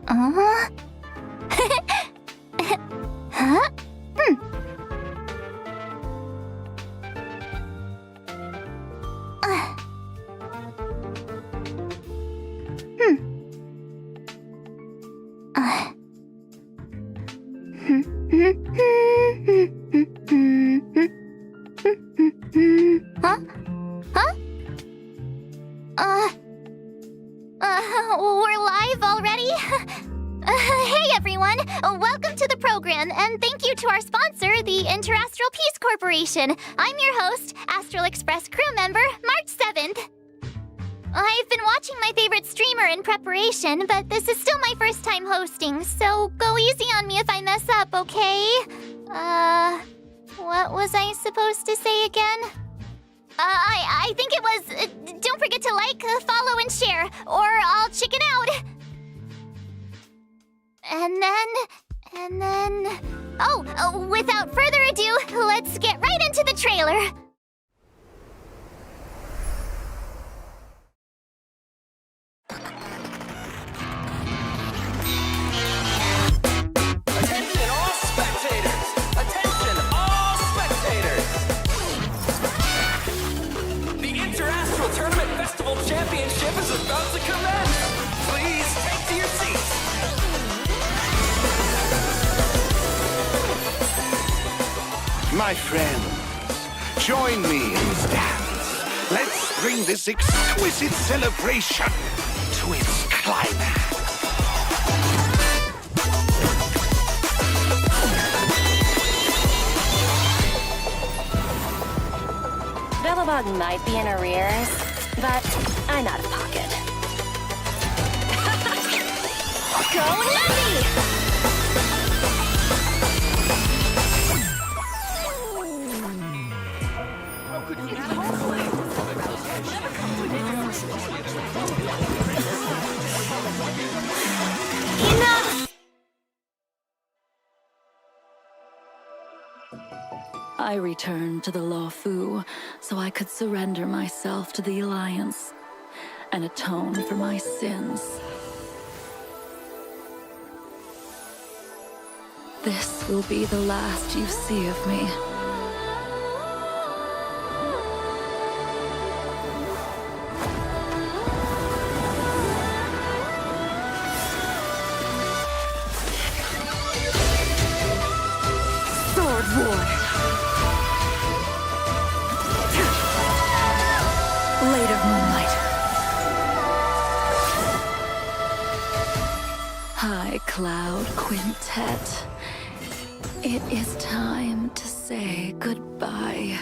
Huh? We're live already? Hey everyone! Welcome to the program, and thank you to our sponsor, the Interastral Peace Corporation. I'm your host, Astral Express crew member, March 7th. I've been watching my favorite streamer in preparation, but this is still my first time hosting, so go easy on me if I mess up, okay? What was I supposed to say again? I think it was, don't forget to like, follow, and share, or I'll chicken out. And then... Oh, without further ado, let's get right into the trailer. Attention all spectators! Attention all spectators! The Interastral Tournament Festival Championship is about to commence! Please take to your seats! My friends, join me in this dance. Let's bring this exquisite celebration to its climax. Bellabug might be in arrears, but I'm out of pocket. Go Levy! Enough! I returned to the Law Fu so I could surrender myself to the Alliance and atone for my sins. This will be the last you see of me. Sword War! Blade of Moonlight. High Cloud Quintet. It is time to say goodbye.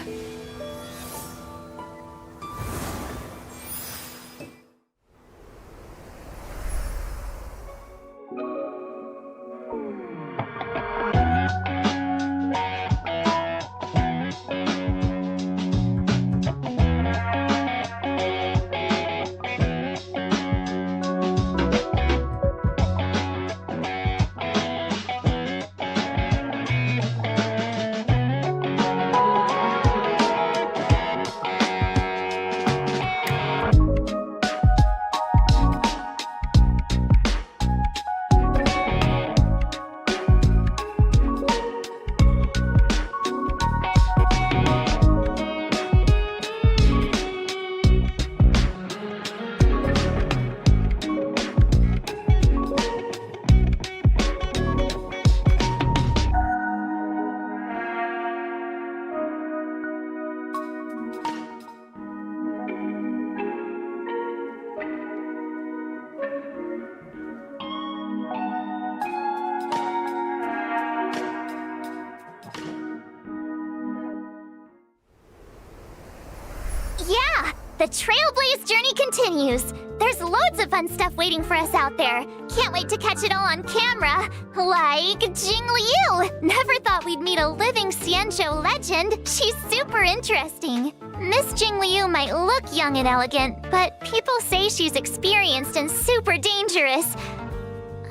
Yeah, the Trailblaze journey continues. There's loads of fun stuff waiting for us out there. Can't wait to catch it all on camera. Like Jing Liu. Never thought we'd meet a living Xianzhou legend. She's super interesting. Miss Jing Liu might look young and elegant, but people say she's experienced and super dangerous.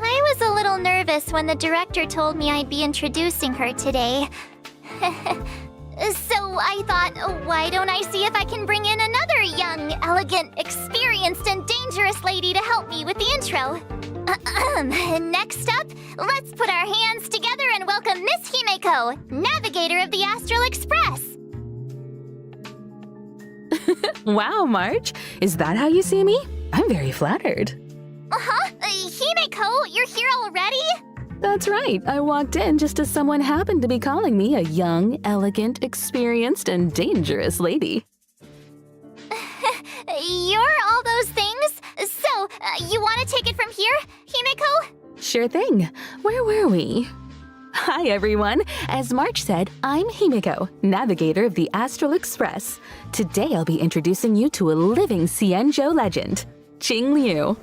I was a little nervous when the director told me I'd be introducing her today. So I thought, why don't I see if I can bring in another young, elegant, experienced, and dangerous lady to help me with the intro? Next up, let's put our hands together and welcome Miss Himeko, navigator of the Astral Express. Wow, March. Is that how you see me? I'm very flattered. Himeko, you're here already? That's right. I walked in just as someone happened to be calling me a young, elegant, experienced, and dangerous lady. You're all those things? So, you want to take it from here, Himeko? Sure thing. Where were we? Hi, everyone. As March said, I'm Himeko, navigator of the Astral Express. Today, I'll be introducing you to a living Xianzhou legend, Jing Liu.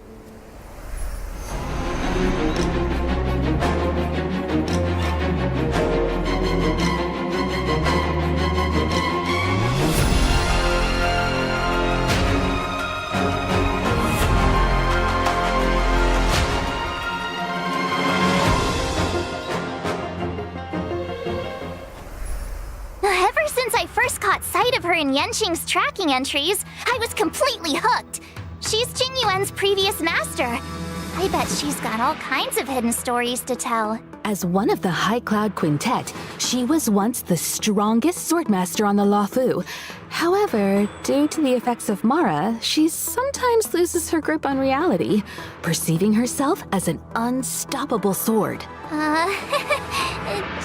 Ever since I first caught sight of her in Yenqing's tracking entries, I was completely hooked. She's Jing Yuan's previous master. I bet she's got all kinds of hidden stories to tell. As one of the High Cloud Quintet, she was once the strongest swordmaster on the Luofu. However, due to the effects of Mara, she sometimes loses her grip on reality, perceiving herself as an unstoppable sword.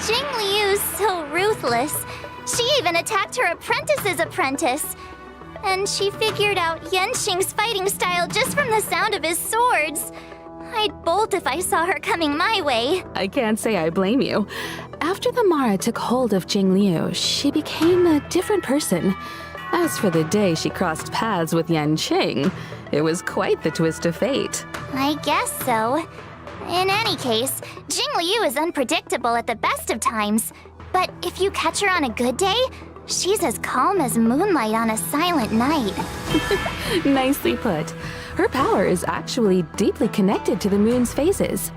Jing Liu's so ruthless. She even attacked her apprentice's apprentice. And she figured out Yenqing's fighting style just from the sound of his swords. I'd bolt if I saw her coming my way. I can't say I blame you. After the Mara took hold of Jing Liu, she became a different person. As for the day she crossed paths with Yenqing, it was quite the twist of fate. I guess so. In any case, Jing Liu is unpredictable at the best of times. But if you catch her on a good day, she's as calm as moonlight on a silent night. Nicely put. Her power is actually deeply connected to the moon's phases.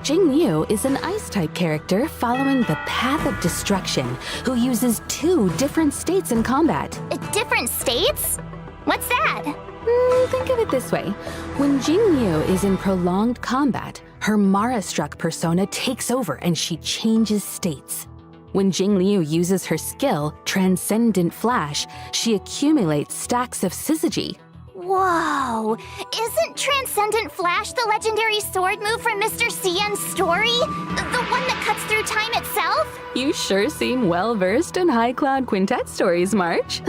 Jing Liu is an ice-type character following the path of destruction, who uses 2 different states in combat. Different states? What's that? Think of it this way. When Jing Liu is in prolonged combat, her Mara-struck persona takes over and she changes states. When Jing Liu uses her skill, Transcendent Flash, she accumulates stacks of syzygy. Whoa! Isn't Transcendent Flash the legendary sword move from Mr. Cien's story? The one that cuts through time itself? You sure seem well-versed in High Cloud Quintet stories, March.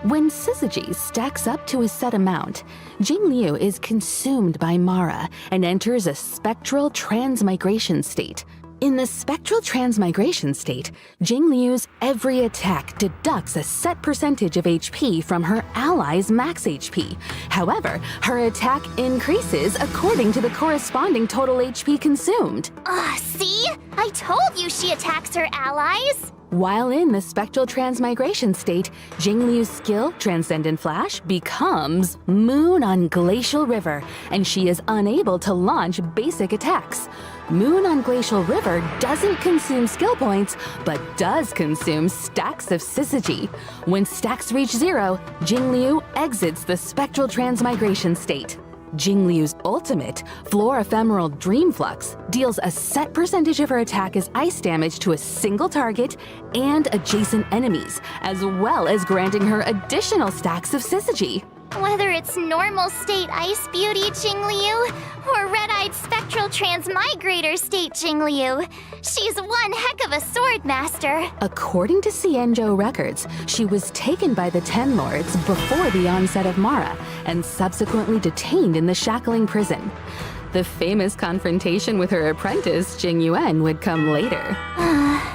When syzygy stacks up to a set amount, Jing Liu is consumed by Mara and enters a spectral transmigration state. In the spectral transmigration state, Jing Liu's every attack deducts a set percentage of HP from her ally's max HP. However, her attack increases according to the corresponding total HP consumed. See? I told you she attacks her allies! While in the spectral transmigration state, Jing Liu's skill, Transcendent Flash, becomes Moon on Glacial River, and she is unable to launch basic attacks. Moon on Glacial River doesn't consume skill points, but does consume stacks of syzygy. When stacks reach 0, Jing Liu exits the spectral transmigration state. Jing Liu's ultimate, Floor Ephemeral Dream Flux, deals a set percentage of her attack as ice damage to a single target and adjacent enemies, as well as granting her additional stacks of syzygy. Whether it's normal state Ice Beauty Jing Liu or red-eyed spectral transmigrator state Jing Liu, she's one heck of a sword master. According to Xianzhou records, she was taken by the Ten Lords before the onset of Mara and subsequently detained in the shackling prison. The famous confrontation with her apprentice, Jing Yuan, would come later.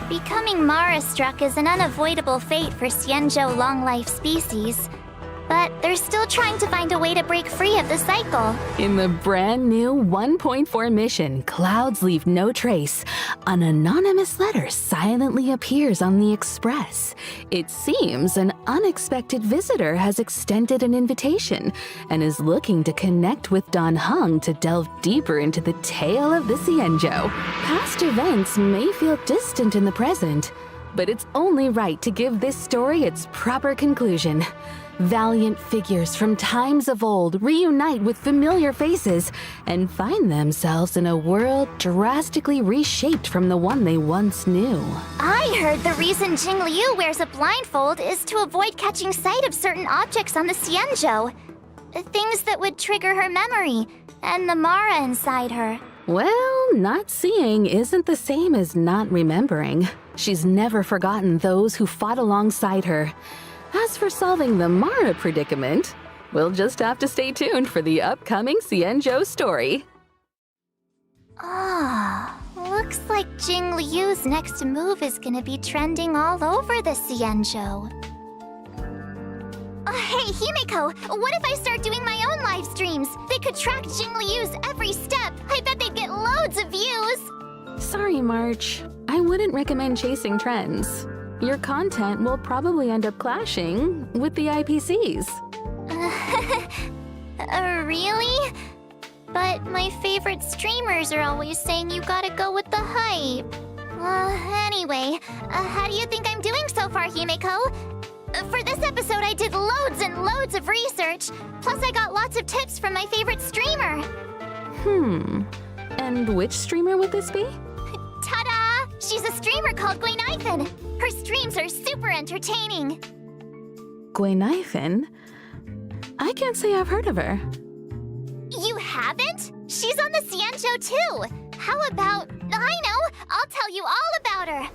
Becoming Mara-struck is an unavoidable fate for Xianzhou long-life species. But they're still trying to find a way to break free of the cycle. In the brand new 1.4 mission, Clouds Leave No Trace, an anonymous letter silently appears on the Express. It seems an unexpected visitor has extended an invitation and is looking to connect with Dan Heng to delve deeper into the tale of the Xianzhou. Past events may feel distant in the present, but it's only right to give this story its proper conclusion. Valiant figures from times of old reunite with familiar faces and find themselves in a world drastically reshaped from the one they once knew. I heard the reason Jing Liu wears a blindfold is to avoid catching sight of certain objects on the Xianzhou. Things that would trigger her memory and the Mara inside her. Well, not seeing isn't the same as not remembering. She's never forgotten those who fought alongside her. As for solving the Mara predicament, we'll just have to stay tuned for the upcoming Xianzhou story. Looks like Jing Liu's next move is gonna be trending all over the Xianzhou. Hey, Himeko, what if I start doing my own live streams? They could track Jing Liu's every step. I bet they'd get loads of views. Sorry, March. I wouldn't recommend chasing trends. Your content will probably end up clashing with the IPCs. Really? But my favorite streamers are always saying you gotta go with the hype. Anyway, how do you think I'm doing so far, Himeko? For this episode, I did loads and loads of research. Plus, I got lots of tips from my favorite streamer. And which streamer would this be? Ta-da! She's a streamer called Gamingrep. Her streams are super entertaining. Gamingrep? I can't say I've heard of her. You haven't? She's on the Xianzhou too. How about... I know! I'll tell you all about her.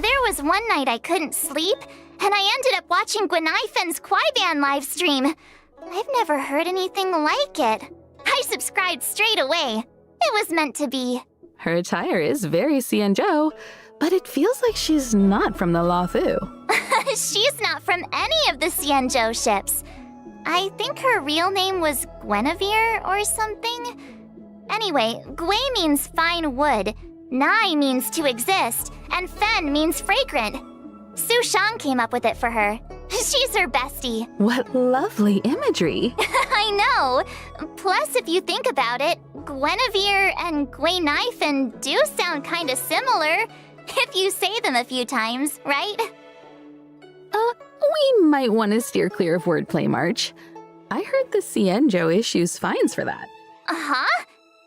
There was one night I couldn't sleep, and I ended up watching Gamingrep's Kwaiban live stream. I've never heard anything like it. I subscribed straight away. It was meant to be. Her attire is very Xianzhou, but it feels like she's not from the Luofu. She's not from any of the Xianzhou ships. I think her real name was Guinevere or something. Anyway, Gui means fine wood, Nai means to exist, and Fen means fragrant. Su Shang came up with it for her. She's her bestie. What lovely imagery. I know. Plus, if you think about it, Guinevere and Gamingrep do sound kind of similar, if you say them a few times, right? We might want to steer clear of wordplay, March. I heard the Xianzhou issues fines for that. Huh?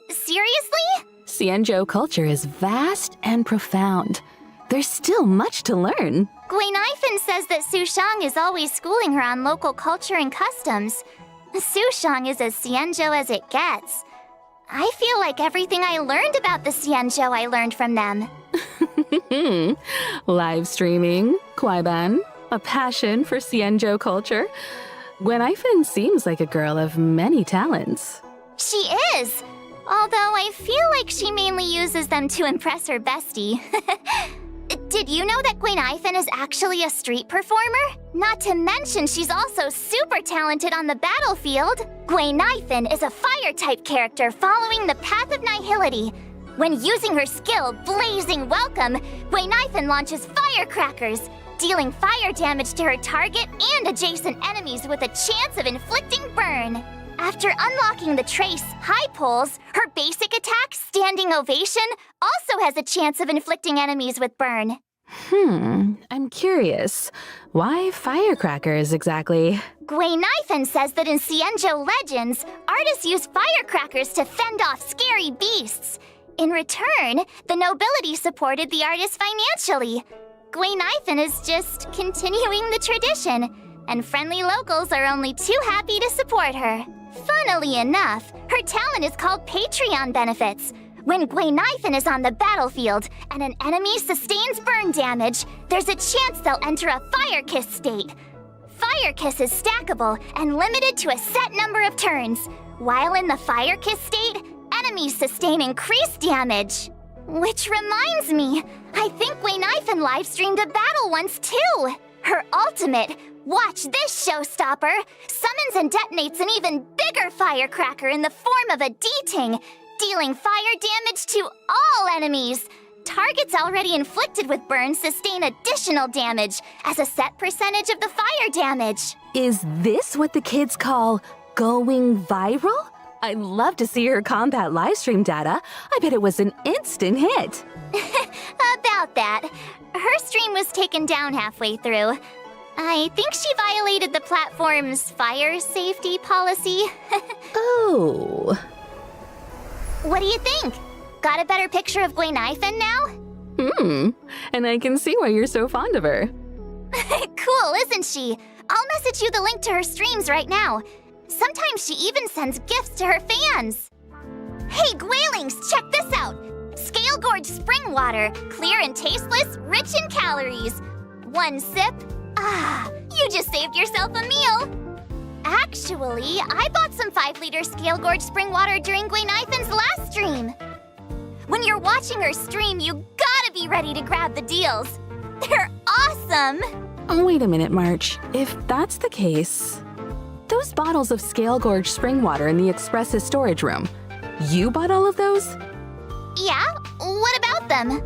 Seriously? Xianzhou culture is vast and profound. There's still much to learn. Gamingrep says that Su Shang is always schooling her on local culture and customs. Su Shang is as Xianzhou as it gets. I feel like everything I learned about the Xianzhou I learned from them. Live streaming, Kwaiban, a passion for Xianzhou culture. Gamingrep seems like a girl of many talents. She is! Although I feel like she mainly uses them to impress her bestie. Did you know that Gamingrep is actually a street performer? Not to mention she's also super talented on the battlefield. Gamingrep is a fire-type character following the path of nihility. When using her skill, Blazing Welcome, Gamingrep launches firecrackers, dealing fire damage to her target and adjacent enemies with a chance of inflicting burn. After unlocking the trace, High Pulse, her basic attack, Standing Ovation, also has a chance of inflicting enemies with burn. I'm curious. Why firecrackers exactly? Gamingrep says that in Xianzhou legends, artists use firecrackers to fend off scary beasts. In return, the nobility supported the artists financially. Gamingrep is just continuing the tradition, and friendly locals are only too happy to support her. Funnily enough, her talent is called Patreon benefits. When Gamingrep is on the battlefield and an enemy sustains burn damage, there's a chance they'll enter a Fire Kiss state. Fire Kiss is stackable and limited to a set number of turns. While in the Fire Kiss state, enemies sustain increased damage. Which reminds me, I think Gamingrep live streamed a battle once too. Her ultimate, watch this showstopper, summons and detonates an even bigger firecracker in the form of a D-ting, dealing fire damage to all enemies. Targets already inflicted with burns sustain additional damage as a set percentage of the fire damage. Is this what the kids call going viral? I'd love to see her combat livestream data. I bet it was an instant hit. About that. Her stream was taken down halfway through. I think she violated the platform's fire safety policy. Oh. What do you think? Got a better picture of Gwenhyfen now? And I can see why you're so fond of her. Cool, isn't she? I'll message you the link to her streams right now. Sometimes she even sends gifts to her fans. Hey, Gwailings, check this out. Scale Gorge spring water, clear and tasteless, rich in calories. One sip. You just saved yourself a meal. Actually, I bought some 5-liter Scale Gorge spring water during Gwenhyfen's last stream. When you're watching her stream, you gotta be ready to grab the deals. They're awesome! Wait a minute, March. If that's the case, those bottles of Scale Gorge spring water in the Express's storage room, you bought all of those? Yeah? What about them?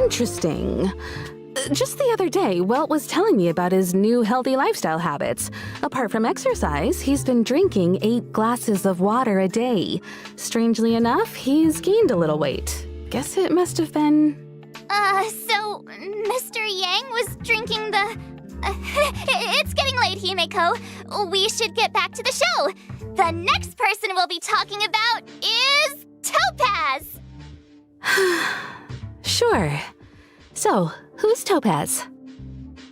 Interesting. Just the other day, Welt was telling me about his new healthy lifestyle habits. Apart from exercise, he's been drinking 8 glasses of water a day. Strangely enough, he's gained a little weight. Guess it must have been... So Mr. Yang was drinking the... It's getting late, Himeko. We should get back to the show. The next person we'll be talking about is Topaz! Sure. So, who's Topaz?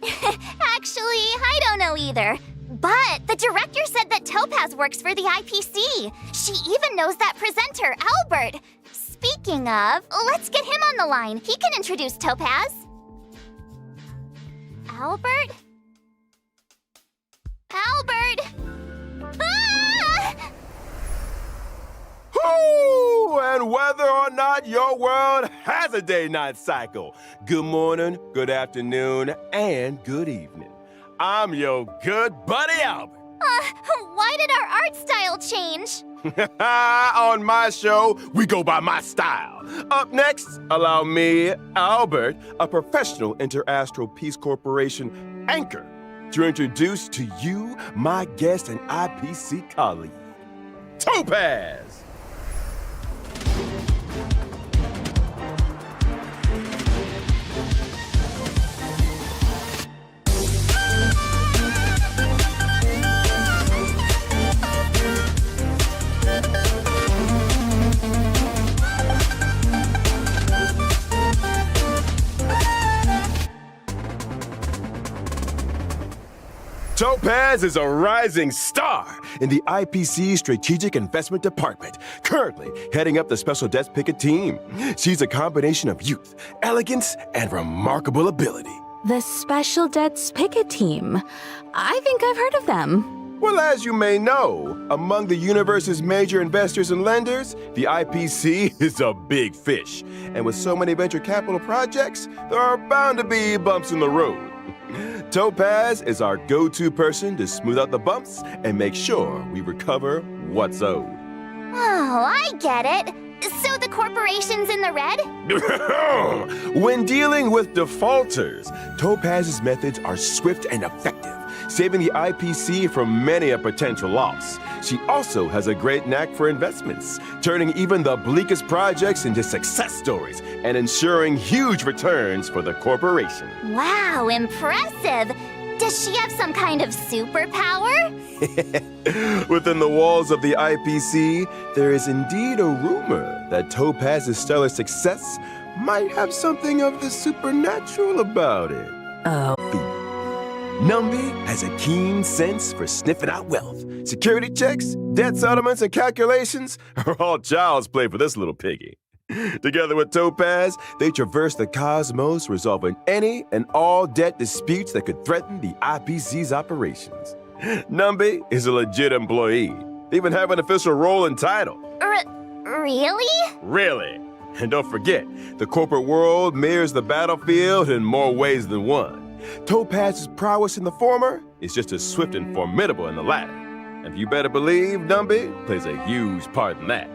Actually, I don't know either. But the director said that Topaz works for the IPC. She even knows that presenter, Albert. Speaking of, let's get him on the line. He can introduce Topaz. Albert? Albert! Ah! Woo! And whether or not your world has a day-night cycle, good morning, good afternoon, and good evening. I'm your good buddy Albert. Why did our art style change? On my show, we go by my style. Up next, allow me, Albert, a professional Interastral Peace Corporation anchor, to introduce to you my guest and IPC colleague, Topaz. Topaz is a rising star in the IPC Strategic Investment Department, currently heading up the Special Debts Picket team. She's a combination of youth, elegance, and remarkable ability. The Special Debts Picket Team. I think I've heard of them. Well, as you may know, among the universe's major investors and lenders, the IPC is a big fish. And with so many venture capital projects, there are bound to be bumps in the road. Topaz is our go-to person to smooth out the bumps and make sure we recover what's owed. Oh, I get it. So the corporation's in the red? When dealing with defaulters, Topaz's methods are swift and effective, saving the IPC from many a potential loss. She also has a great knack for investments, turning even the bleakest projects into success stories and ensuring huge returns for the corporation. Wow, impressive. Does she have some kind of superpower? Within the walls of the IPC, there is indeed a rumor that Topaz's stellar success might have something of the supernatural about it. Oh. Numby has a keen sense for sniffing out wealth. Security checks, debt settlements, and calculations are all child's play for this little piggy. Together with Topaz, they traverse the cosmos, resolving any and all debt disputes that could threaten the IPC's operations. Numby is a legit employee. They even have an official role and title. Really? Really. And don't forget, the corporate world mirrors the battlefield in more ways than one. Topaz's prowess in the former is just as swift and formidable in the latter. And you better believe Numby plays a huge part in that.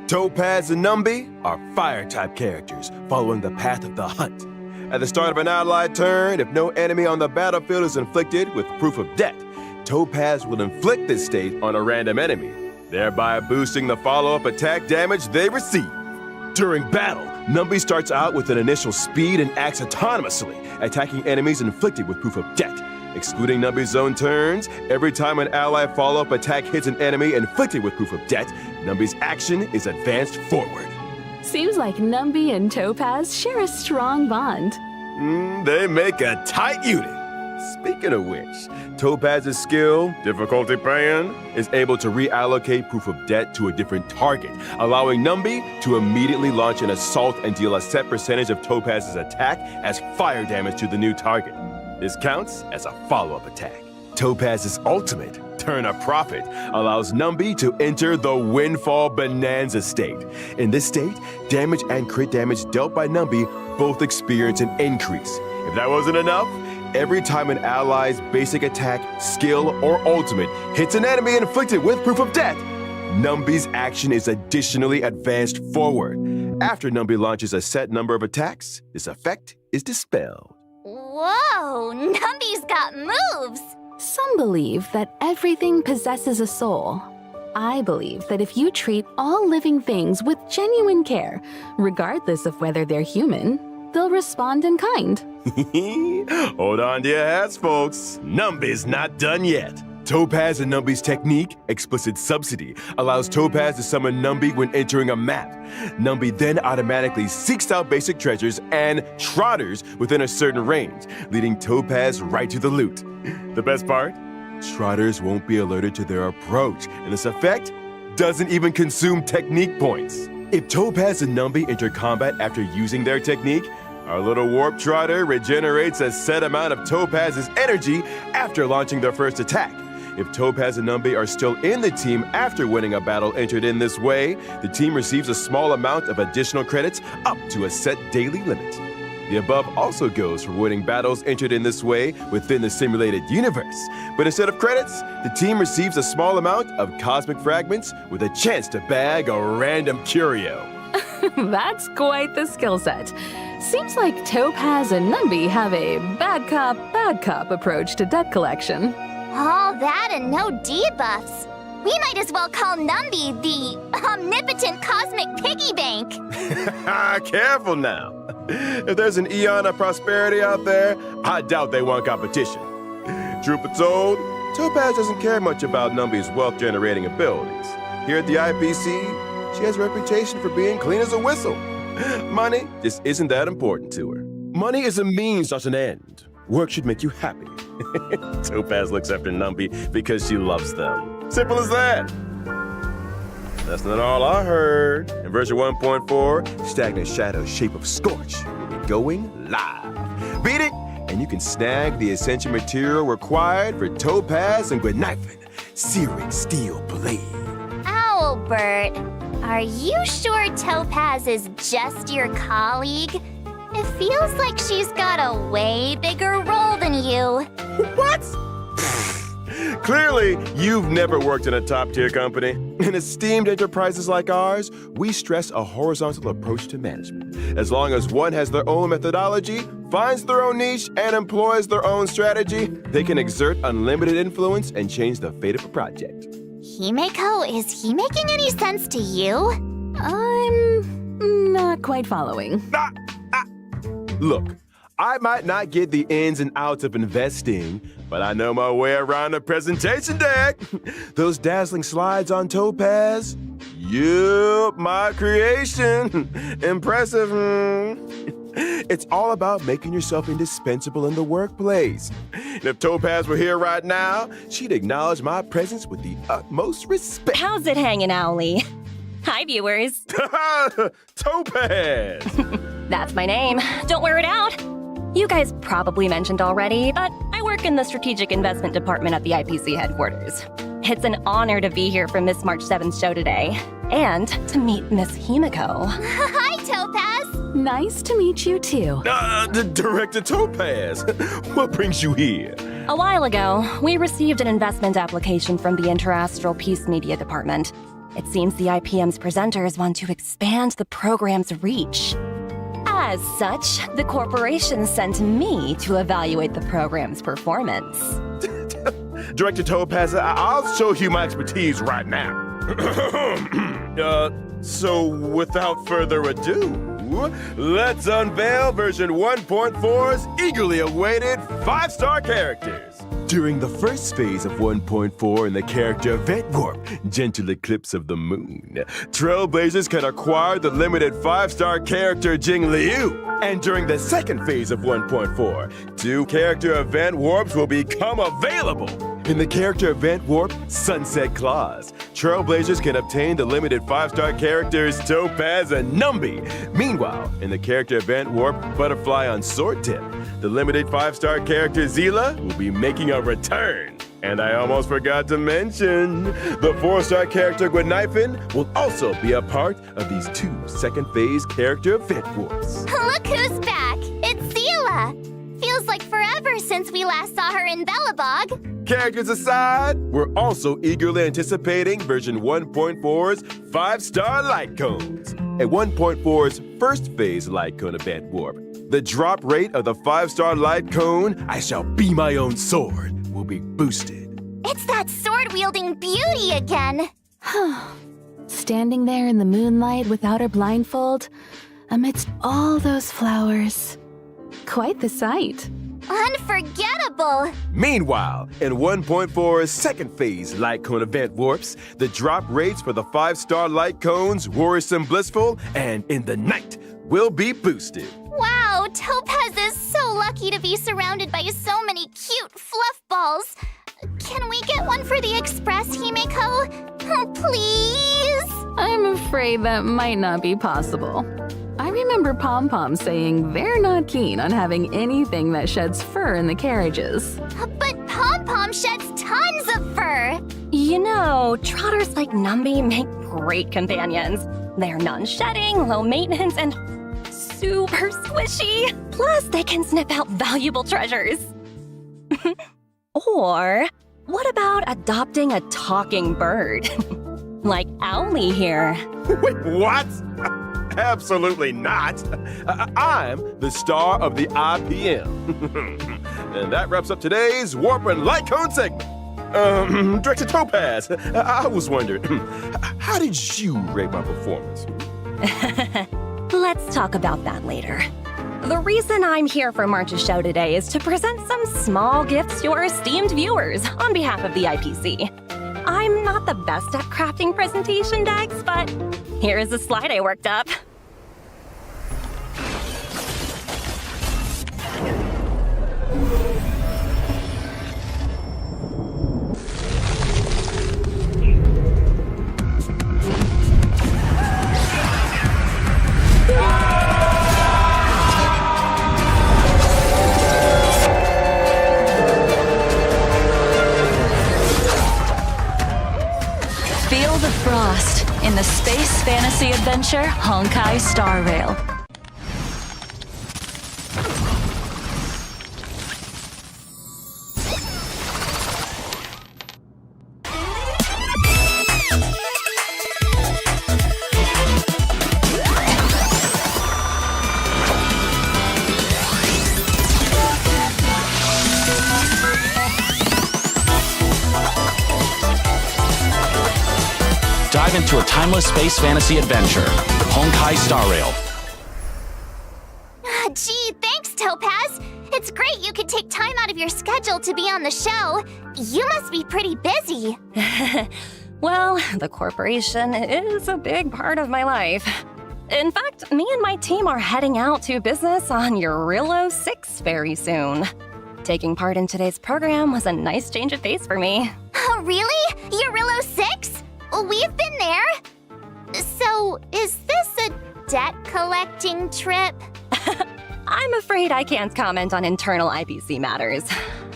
Topaz and Numby are fire-type characters following the path of the hunt. At the start of an allied turn, if no enemy on the battlefield is inflicted with proof of death, Topaz will inflict this state on a random enemy, thereby boosting the follow-up attack damage they receive. During battle, Numby starts out with an initial speed and acts autonomously, attacking enemies inflicted with proof of death. Excluding Numby's own turns, every time an ally follow-up attack hits an enemy inflicted with proof of death, Numby's action is advanced forward. Seems like Numby and Topaz share a strong bond. They make a tight unit. Speaking of which, Topaz's skill, difficulty pan, is able to reallocate proof of death to a different target, allowing Numby to immediately launch an assault and deal a set percentage of Topaz's attack as fire damage to the new target. This counts as a follow-up attack. Topaz's ultimate, Turn a Profit, allows Numby to enter the Windfall Bonanza state. In this state, damage and crit damage dealt by Numby both experience an increase. If that wasn't enough, every time an ally's basic attack, skill, or ultimate hits an enemy inflicted with proof of death, Numby's action is additionally advanced forward. After Numby launches a set number of attacks, this effect is dispelled. Whoa, Numby's got moves! Some believe that everything possesses a soul. I believe that if you treat all living things with genuine care, regardless of whether they're human, they'll respond in kind. Hold on to your hats, folks. Numby's not done yet. Topaz and Numby's technique, Explicit Subsidy, allows Topaz to summon Numby when entering a map. Numby then automatically seeks out basic treasures and trotters within a certain range, leading Topaz right to the loot. The best part? Trotters won't be alerted to their approach, and this effect doesn't even consume technique points. If Topaz and Numby enter combat after using their technique, our little warp trotter regenerates a set amount of Topaz's energy after launching their first attack. If Topaz and Numby are still in the team after winning a battle entered in this way, the team receives a small amount of additional credits up to a set daily limit. The above also goes for winning battles entered in this way within the simulated universe. But instead of credits, the team receives a small amount of cosmic fragments with a chance to bag a random curio. That's quite the skill set. Seems like Topaz and Numby have a bad cop approach to debt collection. All that and no debuffs. We might as well call Numby the omnipotent cosmic piggy bank. Careful now. If there's an eon of prosperity out there, I doubt they want competition. Truth be told, Topaz doesn't care much about Numby's wealth-generating abilities. Here at the IPC, she has a reputation for being clean as a whistle. Money just isn't that important to her. Money is a means, not an end. Work should make you happy. Topaz looks after Numby because she loves them. Simple as that. That's not all I heard. In version 1.4, Stagnant Shadow's Shape of Scorch will be going live. Beat it, and you can snag the essential material required for Topaz and Gwenifin, Searing Steel Blade. Albert, are you sure Topaz is just your colleague? It feels like she's got a way bigger role than you. What? Clearly, you've never worked in a top-tier company. In esteemed enterprises like ours, we stress a horizontal approach to management. As long as one has their own methodology, finds their own niche, and employs their own strategy, they can exert unlimited influence and change the fate of a project. Himeko, is he making any sense to you? I'm not quite following. Look, I might not get the ins and outs of investing, but I know my way around a presentation deck. Those dazzling slides on Topaz? Yup, my creation. Impressive. It's all about making yourself indispensable in the workplace. And if Topaz were here right now, she'd acknowledge my presence with the utmost respect. How's it hanging, Owly? Hi, viewers. Topaz! That's my name. Don't wear it out. You guys probably mentioned already, but I work in the Strategic Investment Department at the IPC headquarters. It's an honor to be here for Miss March 7's show today, and to meet Miss Himeko. Hi, Topaz. Nice to meet you too. Director Topaz, what brings you here? A while ago, we received an investment application from the Interastral Peace Media Department. It seems the IPM's presenters want to expand the program's reach. As such, the corporation sent me to evaluate the program's performance. Director Topaz, I'll show you my expertise right now. So without further ado, let's unveil version 1.4's eagerly awaited 5-star characters. During the first phase of 1.4 in the character Event Warp, Gentle Eclipse of the Moon, Trailblazers can acquire the limited 5-star character Jing Liu. And during the second phase of 1.4, 2 character Event Warps will become available. In the character Event Warp, Sunset Claws, Trailblazers can obtain the limited 5-star characters Topaz and Numby. Meanwhile, in the character Event Warp, Butterfly on Sword Tip, the limited 5-star character Zila will be making a return. And I almost forgot to mention, the 4-star character Gwenifin will also be a part of these 2 second phase character Event Warps. Look who's back! It's Zila! Feels like forever since we last saw her in Belobog. Characters aside, we're also eagerly anticipating version 1.4's 5-star light cones. At 1.4's first phase light cone event warp, the drop rate of the 5-star light cone, I shall be my own sword, will be boosted. It's that sword-wielding beauty again! Standing there in the moonlight without her blindfold, amidst all those flowers. Quite the sight. Unforgettable! Meanwhile, in 1.4's second phase light cone event warps, the drop rates for the 5-star light cones, Worrisome Blissful, and In the Night will be boosted. Wow, Topaz is so lucky to be surrounded by so many cute fluff balls. Can we get one for the Express, Himeko? Oh, please? I'm afraid that might not be possible. I remember Pom Pom saying they're not keen on having anything that sheds fur in the carriages. But Pom Pom sheds tons of fur! You know, trotters like Numby make great companions. They're non-shedding, low maintenance, and super squishy. Plus, they can sniff out valuable treasures. Or, what about adopting a talking bird? Like Owly here. Wait, what? Absolutely not. I'm the star of the IPM. And that wraps up today's Warp and Light Cone segment. Director Topaz, I was wondering, how did you rate my performance? Let's talk about that later. The reason I'm here for March's show today is to present some small gifts to our esteemed viewers on behalf of the IPC. I'm not the best at crafting presentation decks, but here is a slide I worked up. Feel the frost in the space fantasy adventure Honkai Star Rail. Dive into a timeless space fantasy adventure, Honkai Star Rail. Gee, thanks, Topaz. It's great you could take time out of your schedule to be on the show. You must be pretty busy. Well, the corporation is a big part of my life. In fact, me and my team are heading out to business on Eurillo 6 very soon. Taking part in today's program was a nice change of pace for me. Oh, really? Eurillo 6? We've been there. So, is this a debt-collecting trip? I'm afraid I can't comment on internal IPC matters.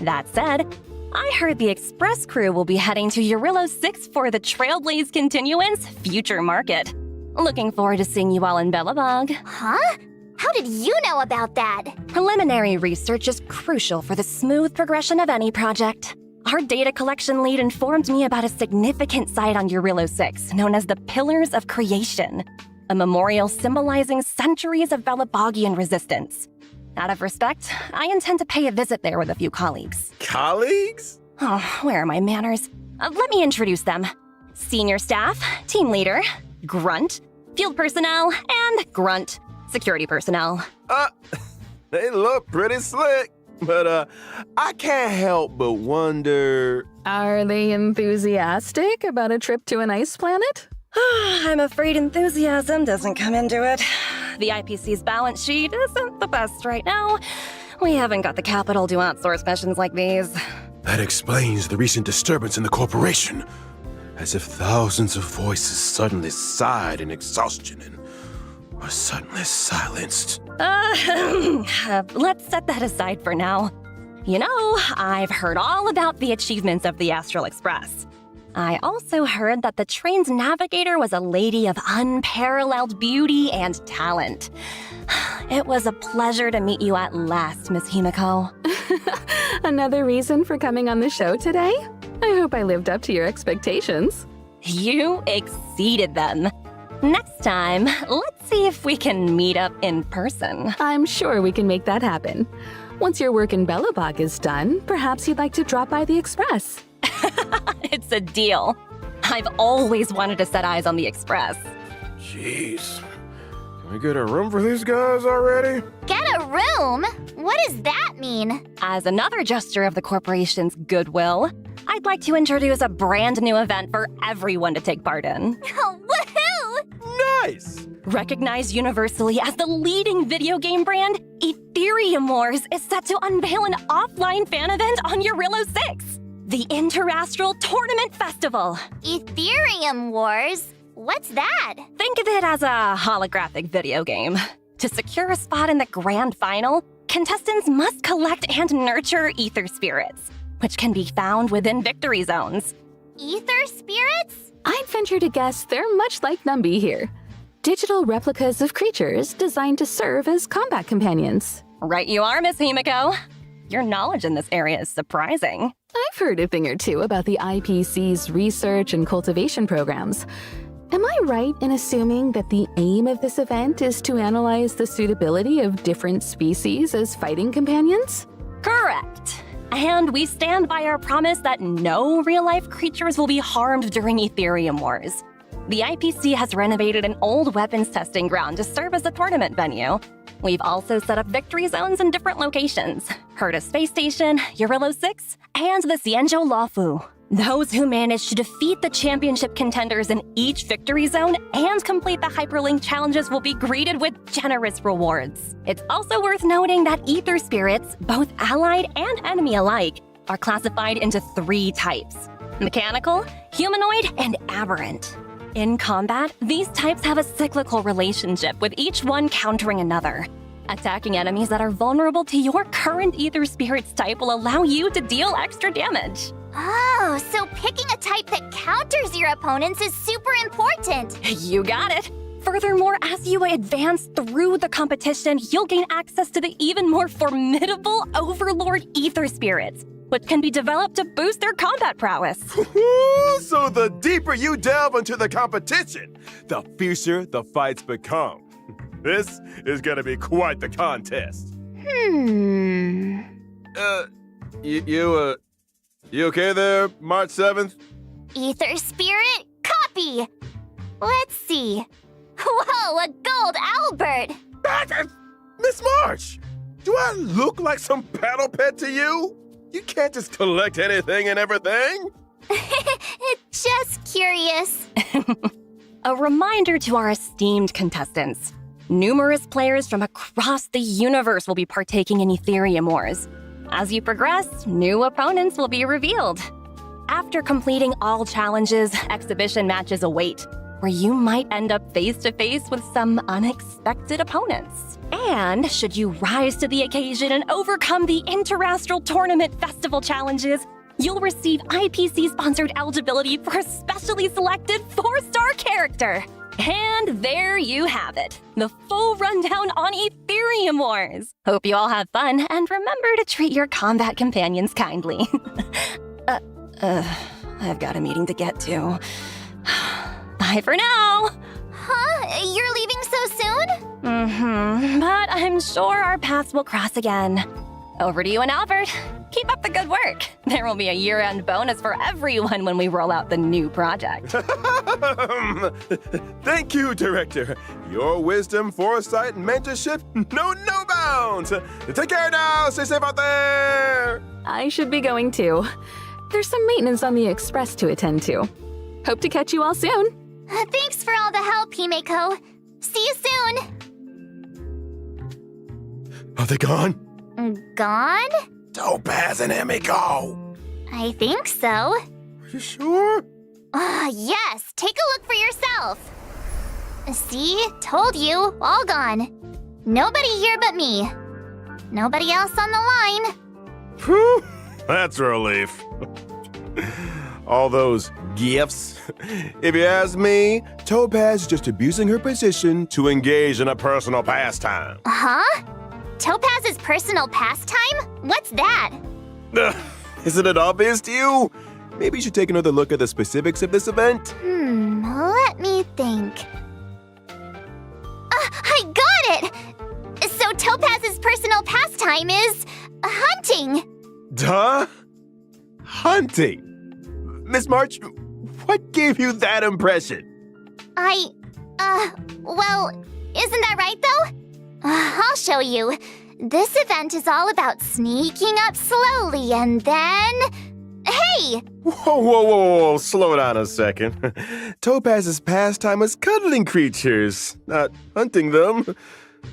That said, I heard the Express crew will be heading to Eurillo 6 for the Trailblaze Continuance Future Market. Looking forward to seeing you all in Belobog. Huh? did you know about that? Preliminary research is crucial for the smooth progression of any project. Our data collection lead informed me about a significant site on Eurillo 6 known as the Pillars of Creation, a memorial symbolizing centuries of Velabogian resistance. Out of respect, I intend to pay a visit there with a few colleagues. Colleagues? Oh, where are my manners? Let me introduce them. Senior staff, team leader, grunt, field personnel, and grunt, security personnel. They look pretty slick, but I can't help but wonder... Are they enthusiastic about a trip to an ice planet? I'm afraid enthusiasm doesn't come into it. The IPC's balance sheet isn't the best right now. We haven't got the capital to outsource missions like these. That explains the recent disturbance in the corporation. As if thousands of voices suddenly sighed in exhaustion and were suddenly silenced. Let's set that aside for now. You know, I've heard all about the achievements of the Astral Express. I also heard that the train's navigator was a lady of unparalleled beauty and talent. It was a pleasure to meet you at last, Miss Himiko. Another reason for coming on the show today? I hope I lived up to your expectations. You exceeded them. Next time, let's see if we can meet up in person. I'm sure we can make that happen. Once your work in Belobog is done, perhaps you'd like to drop by the Express. It's a deal. I've always wanted to set eyes on the Express. Jeez. Can we get a room for these guys already? Get a room? What does that mean? As another gesture of the corporation's goodwill, I'd like to introduce a brand new event for everyone to take part in. Oh, woohoo! Nice! Recognized universally as the leading video game brand, Ethereum Wars is set to unveil an offline fan event on Eurillo 6, the Interastral Tournament Festival. Ethereum Wars? What's that? Think of it as a holographic video game. To secure a spot in the grand final, contestants must collect and nurture ether spirits, which can be found within victory zones. Ether spirits? I'd venture to guess they're much like Numby here. Digital replicas of creatures designed to serve as combat companions. Right you are, Miss Himiko. Your knowledge in this area is surprising. I've heard a thing or two about the IPC's research and cultivation programs. Am I right in assuming that the aim of this event is to analyze the suitability of different species as fighting companions? Correct. And we stand by our promise that no real-life creatures will be harmed during Ethereum Wars. The IPC has renovated an old weapons testing ground to serve as a tournament venue. We've also set up victory zones in different locations: Herta Space Station, Eurillo 6, and the Xianzhou Luofu. Those who manage to defeat the championship contenders in each victory zone and complete the hyperlink challenges will be greeted with generous rewards. It's also worth noting that ether spirits, both allied and enemy alike, are classified into 3 types: mechanical, humanoid, and aberrant. In combat, these types have a cyclical relationship, with each one countering another. Attacking enemies that are vulnerable to your current ether spirit's type will allow you to deal extra damage. Oh, so picking a type that counters your opponents is super important. You got it. Furthermore, as you advance through the competition, you'll gain access to the even more formidable Overlord ether spirits, which can be developed to boost their combat prowess. So the deeper you delve into the competition, the fiercer the fights become. This is gonna be quite the contest. You okay there, March 7th? Ether spirit, copy. Let's see. Whoa, a gold Albert. Miss March, do I look like some paddle pet to you? You can't just collect anything and everything. Just curious. A reminder to our esteemed contestants. Numerous players from across the universe will be partaking in Ethereum Wars. As you progress, new opponents will be revealed. After completing all challenges, exhibition matches await, where you might end up face-to-face with some unexpected opponents. And should you rise to the occasion and overcome the Interastral Tournament Festival challenges, you'll receive IPC-sponsored eligibility for a specially selected 4-star character. And there you have it, the full rundown on Ethereum Helium Wars! Hope you all have fun, and remember to treat your combat companions kindly. I've got a meeting to get to. Bye for now! Huh? You're leaving so soon? But I'm sure our paths will cross again. Over to you and Albert. Keep up the good work. There will be a year-end bonus for everyone when we roll out the new project. Thank you, Director. Your wisdom, foresight, and mentorship know no bounds. Take care now. Stay safe out there. I should be going too. There's some maintenance on the Express to attend to. Hope to catch you all soon. Thanks for all the help, Himeko. See you soon. Are they gone? Gone? Topaz and Himeko. I think so. Are you sure? Yes. Take a look for yourself. See? Told you. All gone. Nobody here but me. Nobody else on the line. Whew, that's a relief. All those gifts. If you ask me, Topaz is just abusing her position to engage in a personal pastime. Huh? Topaz's personal pastime? What's that? Isn't it obvious to you? Maybe you should take another look at the specifics of this event. Let me think. I got it! So Topaz's personal pastime is hunting. Duh? Hunting? Miss March, what gave you that impression? Well, isn't that right though? I'll show you. This event is all about sneaking up slowly and then... Hey! Whoa, slow down a second. Topaz's pastime is cuddling creatures, not hunting them.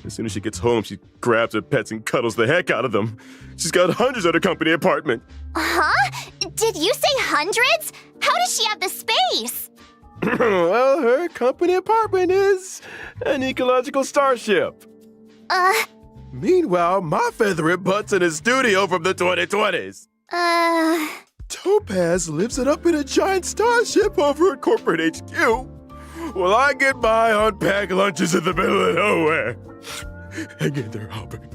As soon as she gets home, she grabs her pets and cuddles the heck out of them. She's got hundreds at her company apartment. Huh? Did you say hundreds? How does she have the space? Well, her company apartment is an ecological starship. Meanwhile, my feathered butt's in his studio from the 2020s. Topaz lives it up in a giant starship over at corporate HQ. Well, I get by on packed lunches in the middle of nowhere. Hang in there, Albert.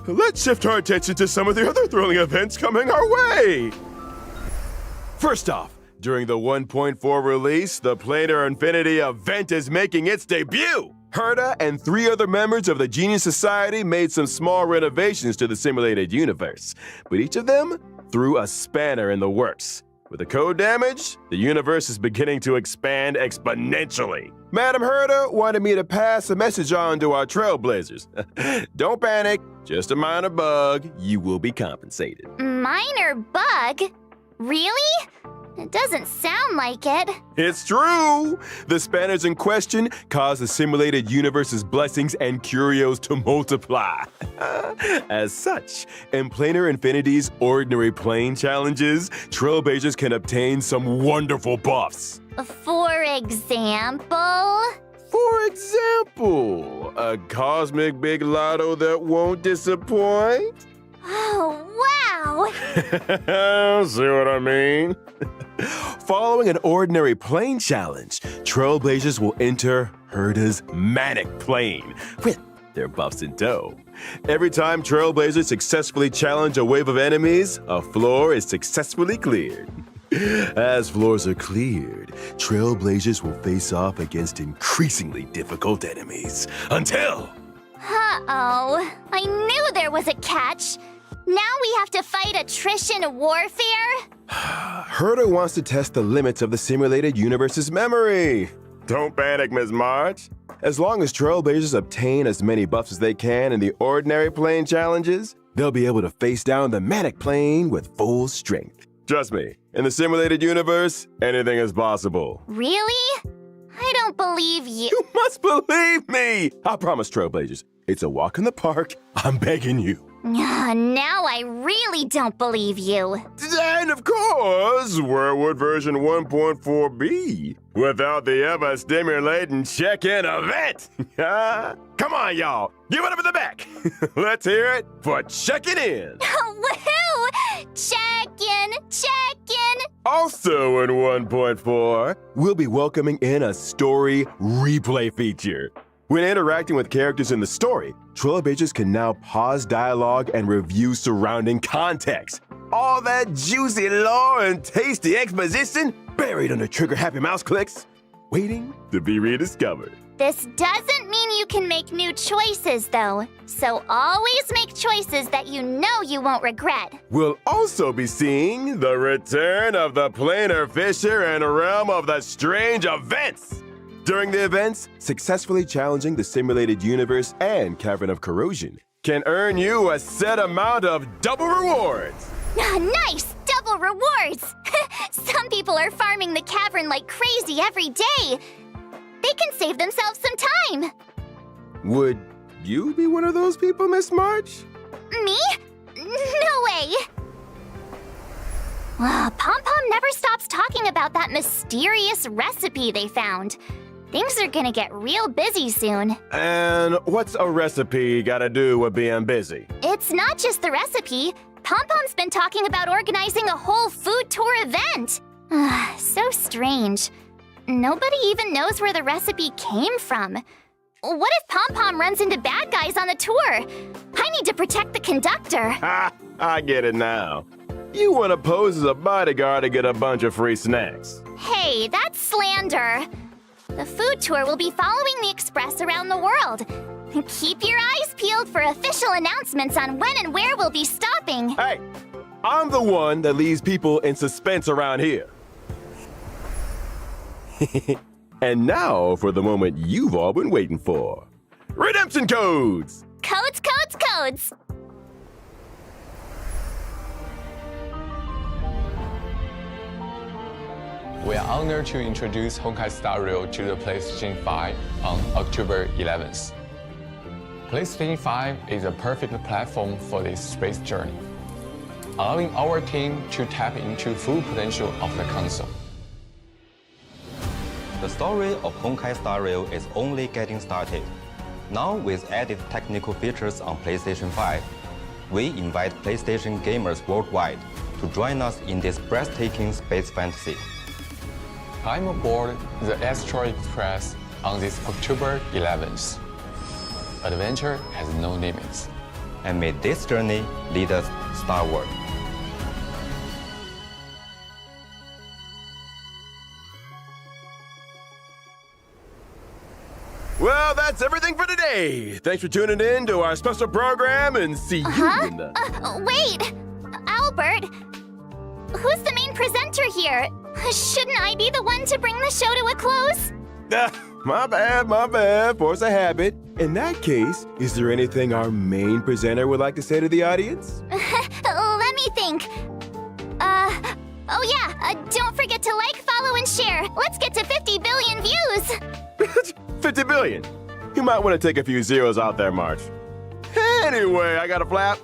Let's shift our attention to some of the other thrilling events coming our way. First off, during the 1.4 release, the Planar Infinity event is making its debut. Herta and 3 other members of the Genius Society made some small renovations to the simulated universe, but each of them threw a spanner in the works. With the code damage, the universe is beginning to expand exponentially. Madam Herta wanted me to pass a message on to our trailblazers. Don't panic, just a minor bug. You will be compensated. Minor bug? Really? It doesn't sound like it. It's true! The spanners in question cause the simulated universe's blessings and curios to multiply. As such, in Planar Infinity's Ordinary Plane challenges, trailblazers can obtain some wonderful buffs. For example? For example, a cosmic big lotto that won't disappoint? Oh, wow! See what I mean? Following an Ordinary Plane challenge, trailblazers will enter Herta's Manic Plane with their buffs in tow. Every time trailblazers successfully challenge a wave of enemies, a floor is successfully cleared. As floors are cleared, trailblazers will face off against increasingly difficult enemies until... Uh-oh. I knew there was a catch. Now we have to fight attrition warfare? Herta wants to test the limits of the simulated universe's memory. Don't panic, Ms. March. As long as trailblazers obtain as many buffs as they can in the Ordinary Plane challenges, they'll be able to face down the Manic Plane with full strength. Trust me, in the simulated universe, anything is possible. Really? I don't believe you. You must believe me! I promise, trailblazers. It's a walk in the park. I'm begging you. Now I really don't believe you. And of course, where would version 1.4 without the ever-stimulating check-in event? Come on, y'all. Give it up in the back. Let's hear it for checking in. Woohoo! Check in. Also in 1.4, we'll be welcoming in a story replay feature. When interacting with characters in the story, Trailblazers can now pause dialogue and review surrounding context. All that juicy lore and tasty exposition buried under trigger-happy mouse clicks, waiting to be rediscovered. This doesn't mean you can make new choices, though. So always make choices that you know you won't regret. We'll also be seeing the return of the planar fissure and realm of the strange events. During the events, successfully challenging the simulated universe and cavern of corrosion can earn you a set amount of double rewards. Nice! Double rewards! Some people are farming the cavern like crazy every day. They can save themselves some time. Would you be one of those people, Miss March? Me? No way! Pom Pom never stops talking about that mysterious recipe they found. Things are gonna get real busy soon. And what's a recipe gotta do with being busy? It's not just the recipe. Pom Pom's been talking about organizing a whole food tour event. So strange. Nobody even knows where the recipe came from. What if Pom Pom runs into bad guys on the tour? I need to protect the conductor. Ha! I get it now. You want to pose as a bodyguard to get a bunch of free snacks. Hey, that's slander. The food tour will be following the express around the world. Keep your eyes peeled for official announcements on when and where we'll be stopping. Hey, I'm the one that leaves people in suspense around here. And now for the moment you've all been waiting for. Redemption codes! Codes, codes, codes! We are honored to introduce Honkai Star Rail to the PlayStation 5 on October 11th. PlayStation 5 is a perfect platform for this space journey, allowing our team to tap into full potential of the console. The story of Honkai Star Rail is only getting started. Now with added technical features on PlayStation 5, we invite PlayStation gamers worldwide to join us in this breathtaking space fantasy. I'm aboard the Asteroid Express on this October 11th. Adventure has no limits. And may this journey lead us starward. Well, that's everything for today. Thanks for tuning in to our special program and see you in the... Wait! Albert! Who's the main presenter here? Shouldn't I be the one to bring the show to a close? My bad. Force a habit. In that case, is there anything our main presenter would like to say to the audience? Let me think. Oh yeah, don't forget to like, follow, and share. Let's get to 50 billion views! 50 billion. You might want to take a few zeros out there, March. Anyway, I got a flap.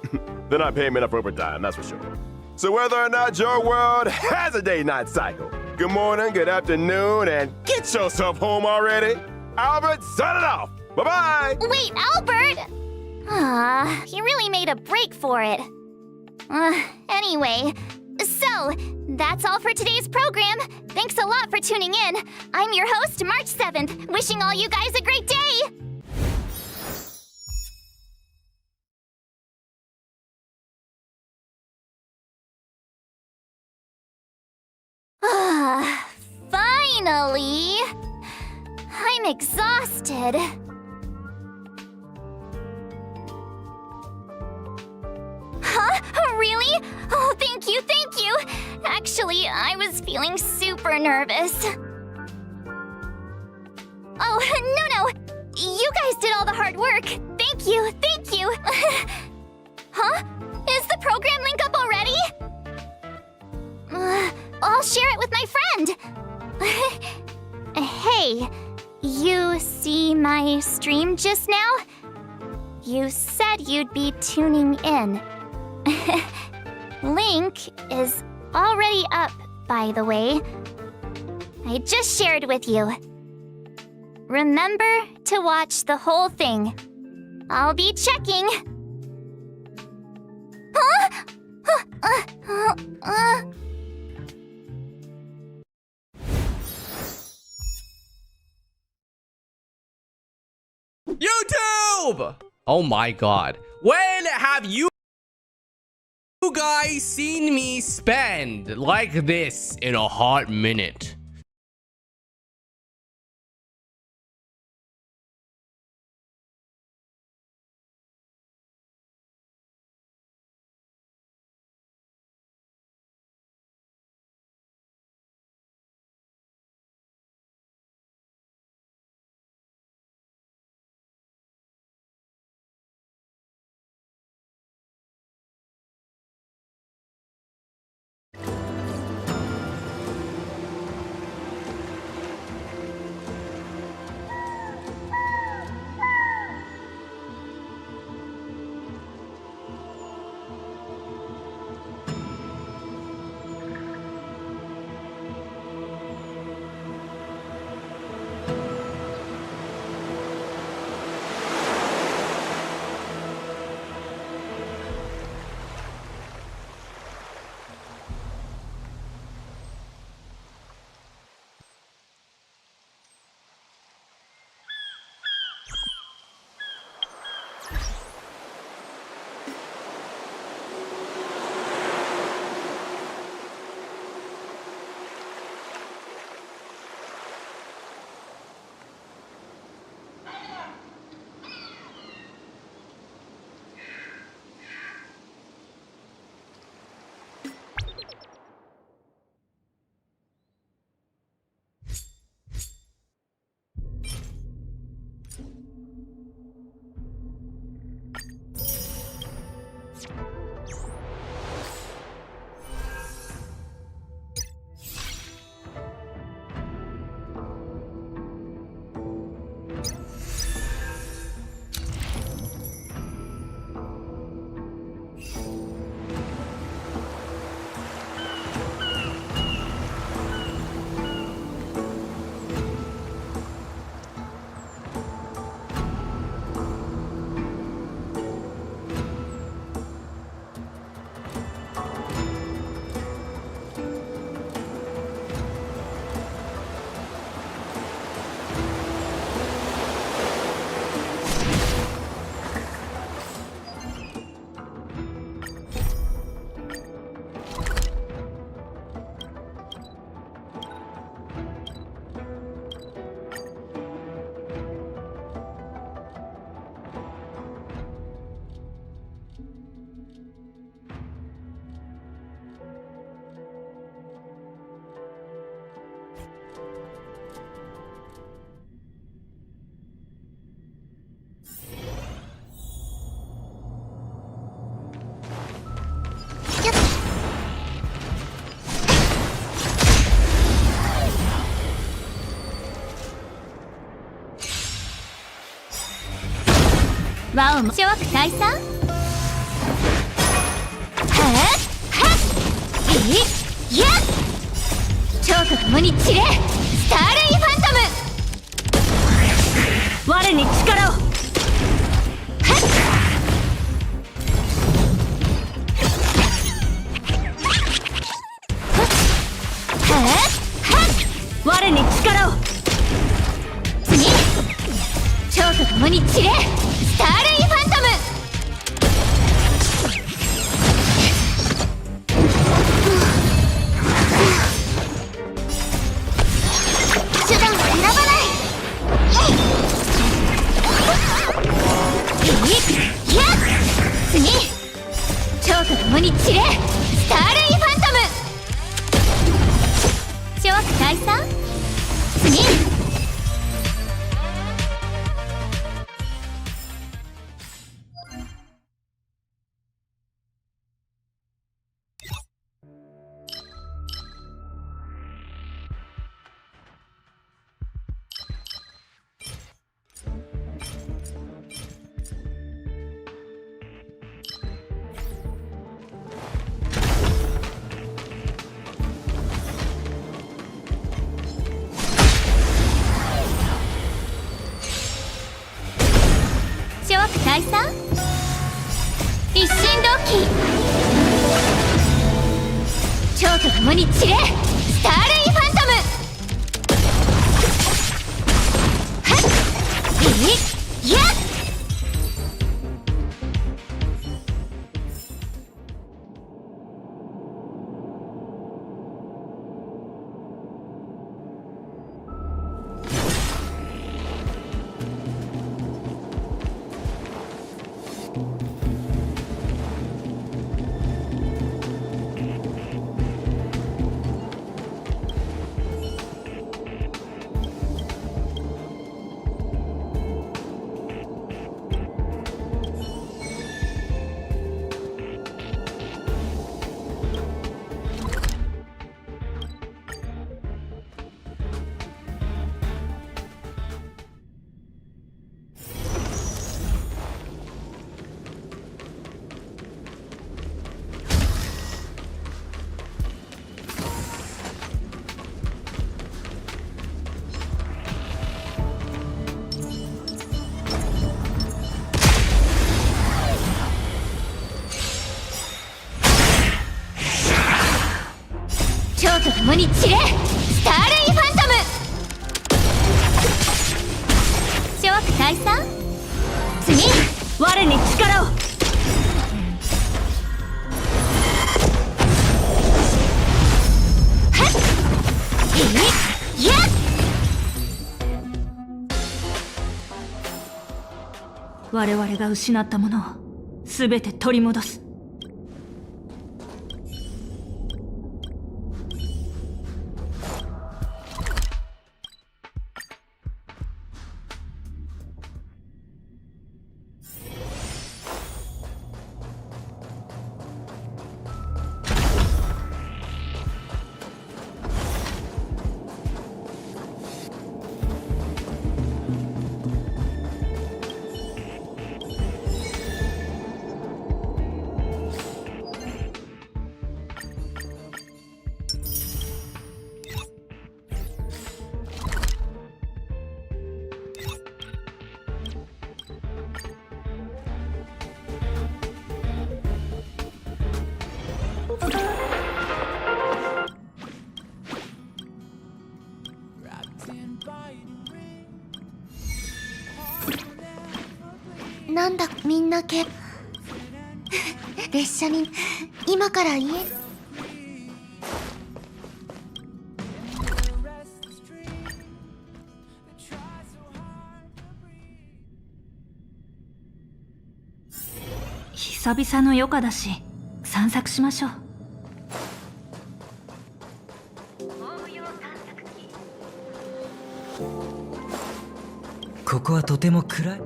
They're not paying me enough overtime, that's for sure. So whether or not your world has a day-night cycle, good morning, good afternoon, and get yourself home already. Albert, sign it off. Bye-bye. Wait, Albert! You really made a break for it. Anyway, so that's all for today's program. Thanks a lot for tuning in. I'm your host, March 7th, wishing all you guys a great day! Finally! I'm exhausted. Huh? Really? Oh, thank you. Actually, I was feeling super nervous. Oh, no. You guys did all the hard work. Thank you. Huh? Is the program link up already? I'll share it with my friend. Hey, you see my stream just now? You said you'd be tuning in. Link is already up, by the way. I just shared with you. Remember to watch the whole thing. I'll be checking. Huh? 12. Oh my god. When have you guys seen me spend like this in a hot minute?和を諸悪退散。はっはっいっやっ超と共に散れスターレイファントム。我に力を。はっ我に力を。次超と共に散れスターレイファントム。手段を選ばない。いや次超と共に散れスターレイファントム。諸悪退散。次諸悪退散。一心同期超と共に散れスターレイファントム。はっいっやっ蝶と共に散れ、スターレイファントム。諸悪退散。次、我に力を。はっ、やっ。我々が失ったものを全て取り戻す。なんだみんな列車に今から家。久々の余暇だし散策しましょう。ここはとても暗い。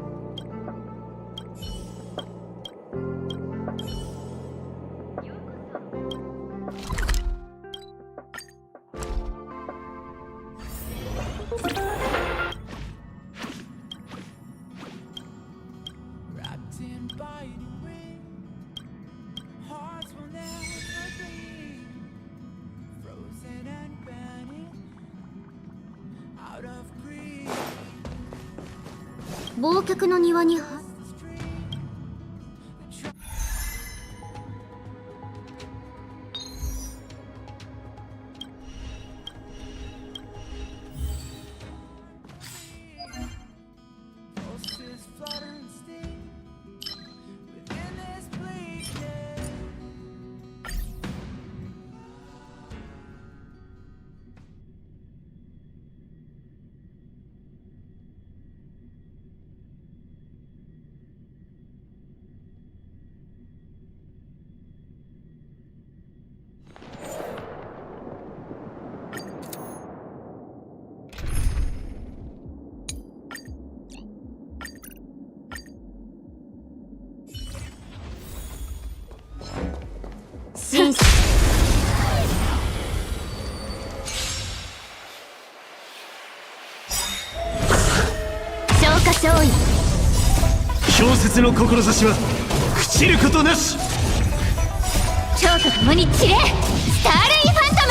忘却の庭に紳士。消化勝利。氷雪の志は朽ちることなし。蝶と共に散れ、スターレイファントム。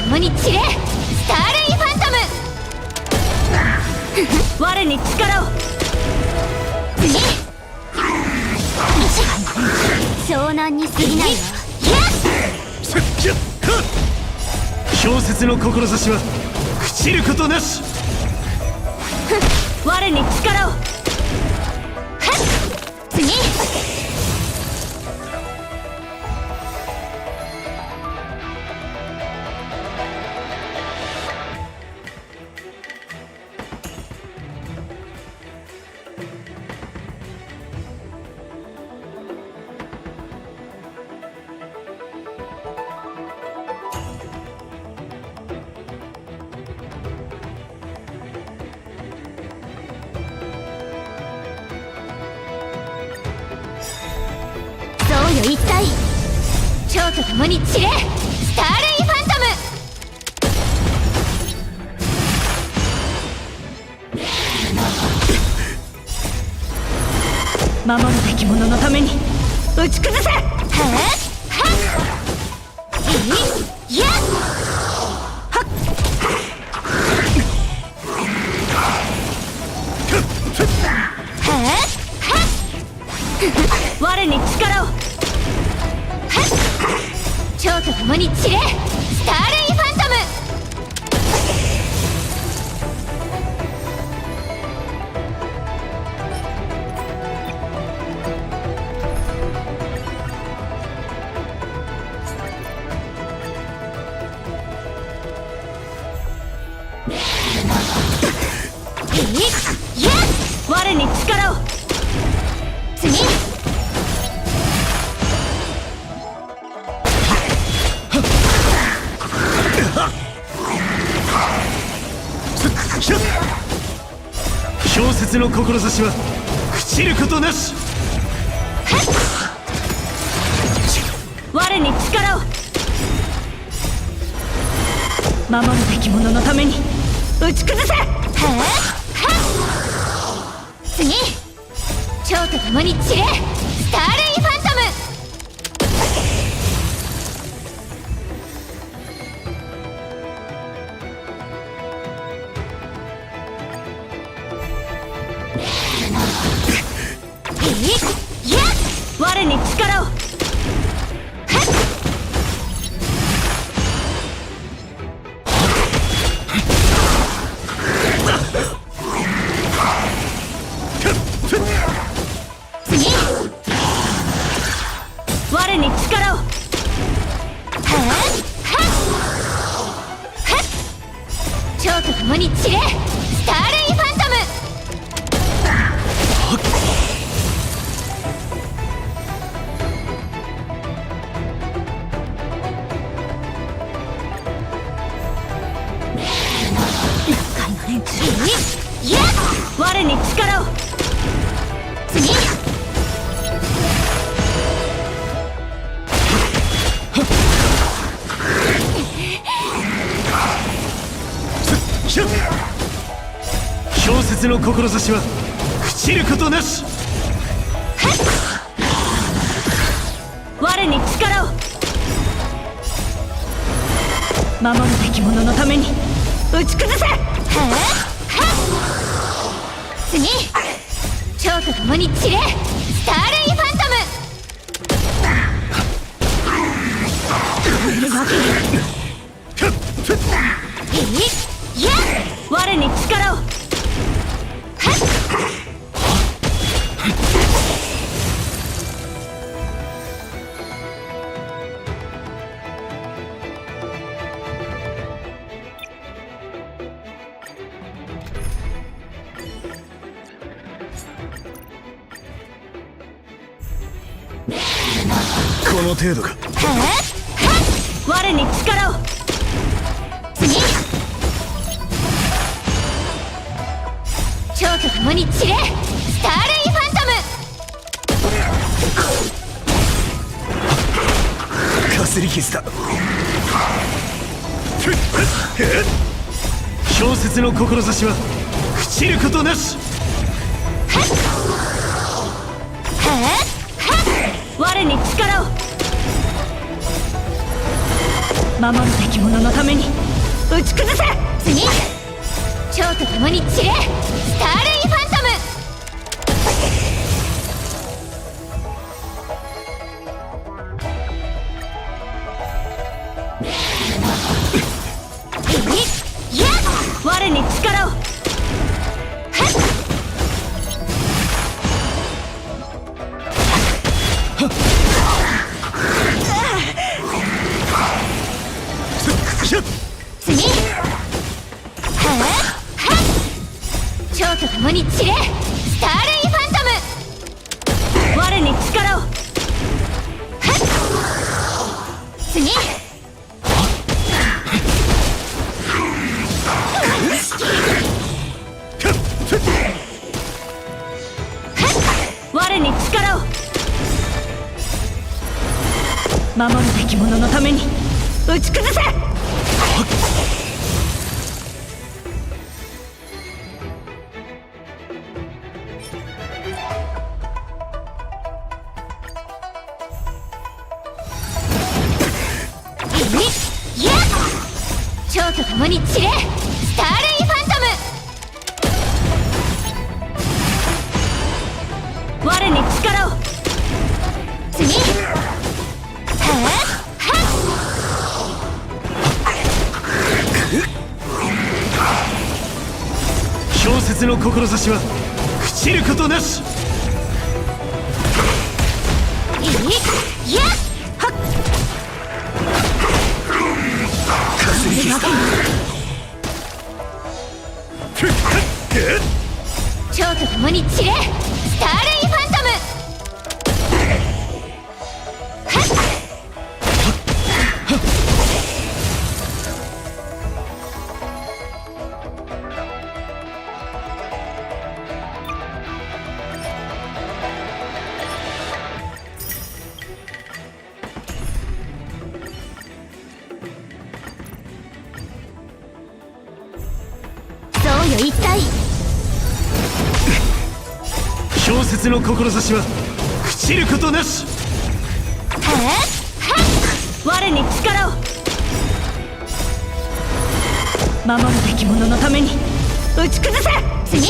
共に散れ、スターレイファントム。我に力を。次、湘南に過ぎないわ。氷雪の志は朽朽ちることなし。我に力を。次。一体蝶と共に散れ、スターレイファントム。守るべき者のために打ち崩せ。はっいやっ我に力を。蝶と共に散れ、スターレイファントム。我に力を。次。氷雪の志は朽ちることなし。我に力を。守るべき者のために打ち崩せ。次。蝶と共に散れ、スターレイファントム。我に力を。次。我に力を。蝶と共に散れ、スターレイファントム。我に力を。次。氷雪の志は朽ちることなし。我に力を。守るべき者のために打ち崩せ。次。蝶と共に散れ、スターレイファントム。我に力を。この程度か。我に力を。次。蝶と共に散れ、スターレイファントム。かすり傷だ。氷雪の志は朽ちることなし。我に力を。守るべき者のために打ち崩せ。次。蝶と共に散れ、スターレイファントム。を次蝶と共に散れスターレイファントム我に力を次我に力を守るべき者のために打ち崩せ蝶と共に散れスターレイファントム我に力を次氷雪の志は朽ちることなし。蝶と共に散れスターレイファントムそうよ一体氷雪の志は朽ちることなし。我に力を守るべき者のために打ち崩せ次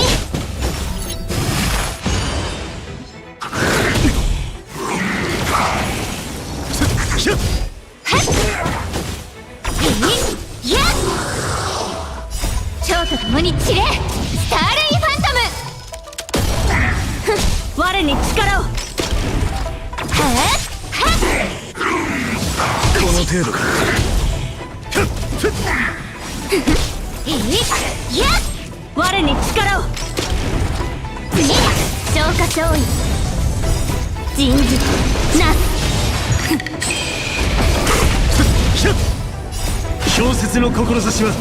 蝶と共に散れスターレイファントム我に力をこの程度か。我に力を次消化勝利人事な氷雪の志は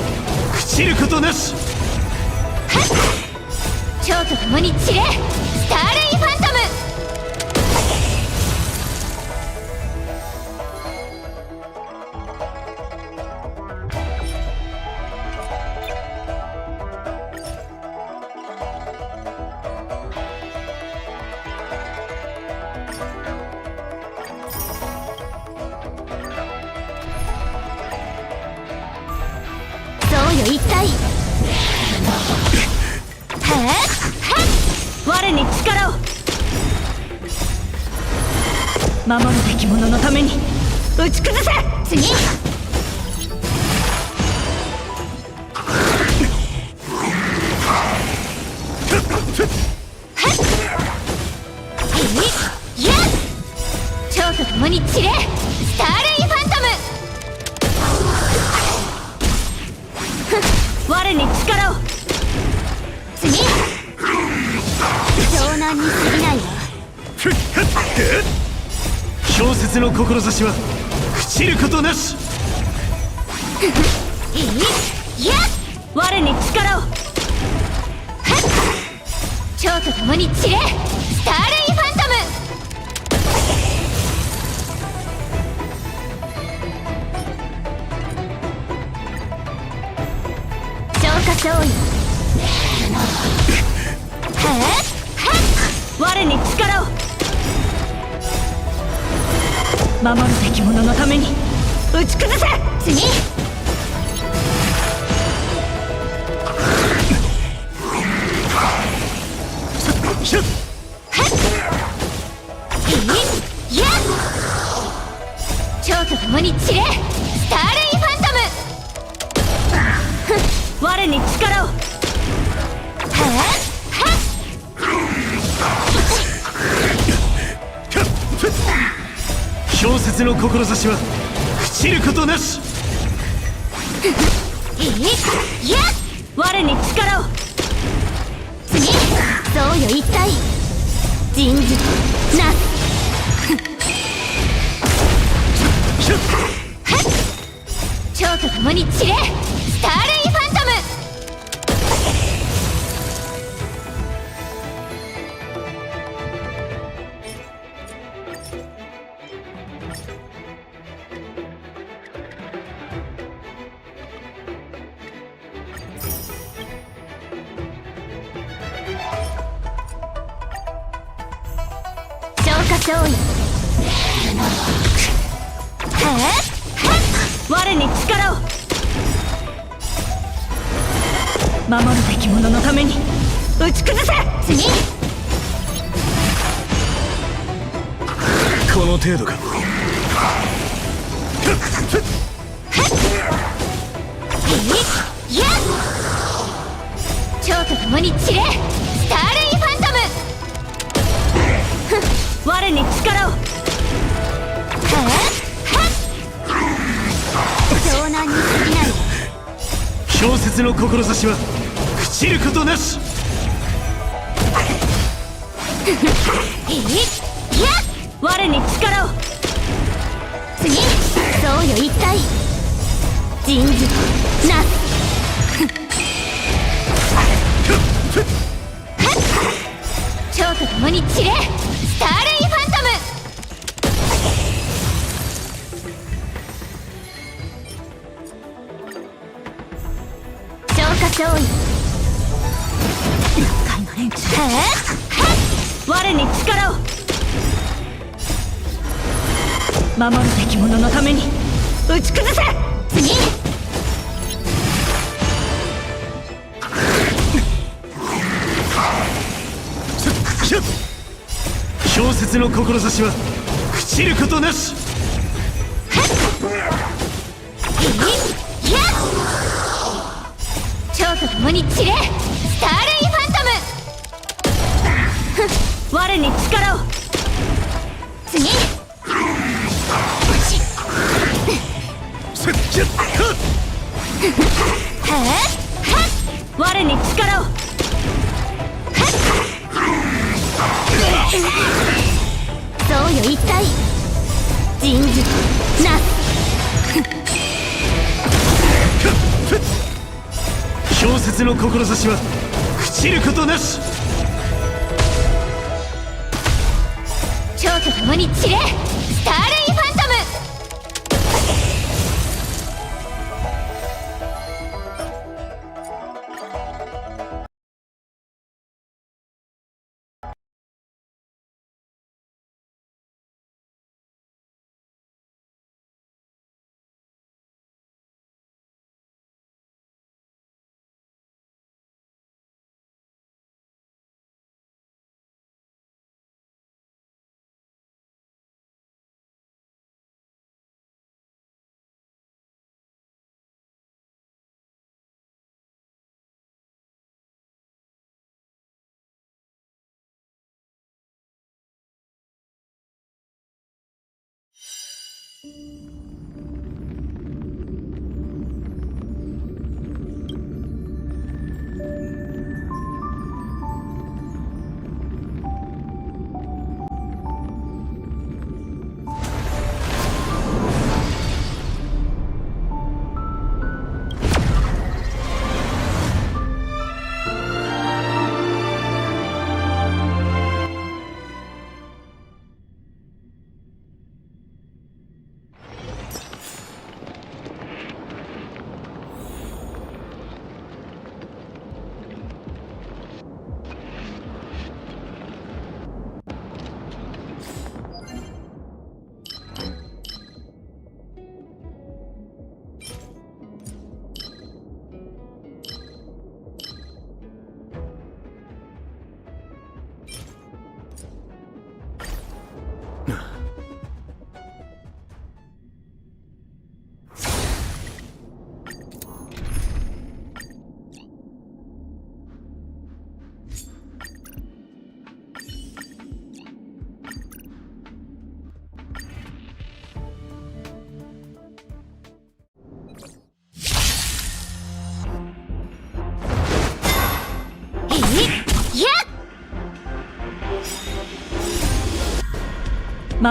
朽ちることなし。蝶と共に散れスターレイファントムそうよ一体我に力を守るべき者のために打ち崩せ次蝶と共に散れスターレイファントム我に力を次湘南に過ぎないわ氷雪の志は朽ちることなし。我に力を蝶と共に散れスターレイファントム消化勝利我に力を守るべき者のために打ち崩せ次蝶と共に散れスターレイファントム我に力を節の志は朽ちることなし。いや我に力を。次そうよ一体人事なす。蝶と共に散れスターレイファントム。消意我に力を。守るべき者のために打ち崩せ。次この程度か。いや蝶と共に散れスターレイファントム。我に力を。湘南に過ぎない。氷雪の志は朽ちることなし。いや我に力を。次そうよ一体人事なす。蝶と共に散れスターレイファントム。消化勝利厄介な連中。我に力を。守るべき者のために打ち崩せ。次氷雪の志は朽ちることなし。いや蝶と共に散れスターレイファントム。我に力を。次我に力を。そうよ一体人事なす。氷雪の志は朽ちることなし。蝶と共に散れスターレイファントム。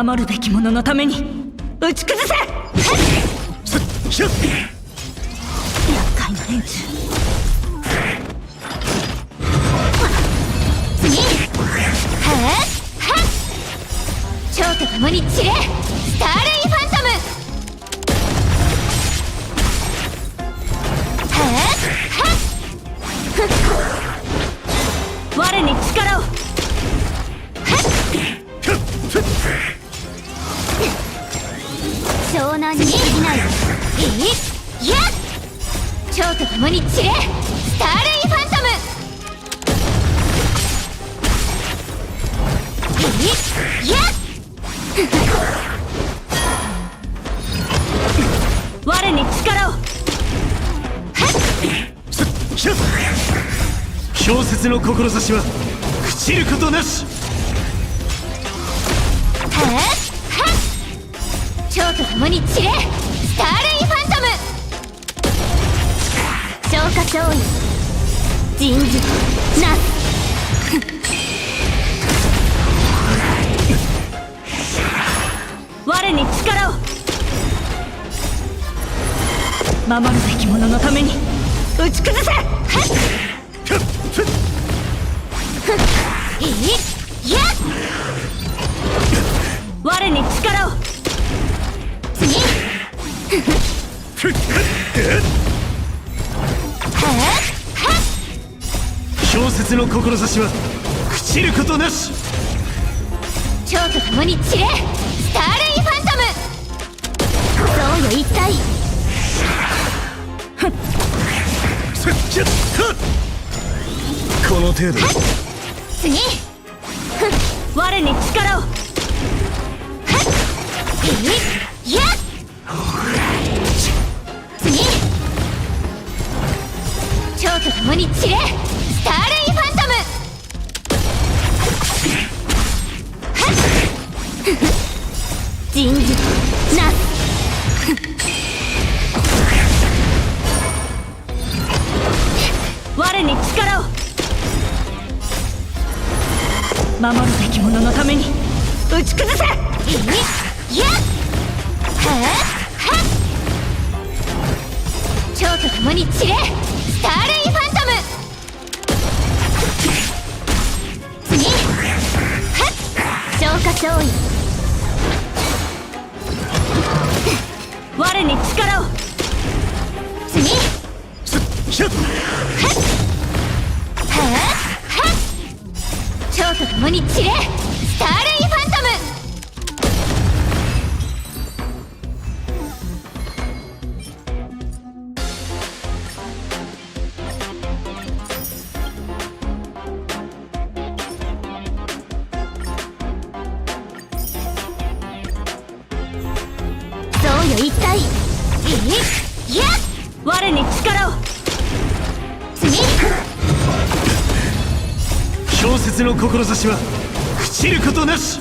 守るべき者のために打ち崩せ。厄介な連中。次。蝶と共に散れ、スターレイファントム。我に力を。湘南に過ぎない。やっ蝶と共に散れ、スターレイファントム。やっ我に力を。氷雪の志は朽ちることなし。蝶と共に散れ、スターレイファントム。消化勝利、人事なす。我に力を。守るべき者のために打ち崩せ。やっ我に力を。次。氷雪の志は朽ちることなし。蝶と共に散れ、スターレイファントム。そうよ一体。この程度。次。我に力を。やっ次。蝶と共に散れ、スターレイファントム。人事なす。我に力を。守るべき者のために打ち崩せ。やっ蝶と共に散れ、スターレイファントム。次。消化勝利、我に力を。次。蝶と共に散れ、スターレイファントム。そうよ一体。やっ我に力を。次。氷雪の志は朽ちることなし。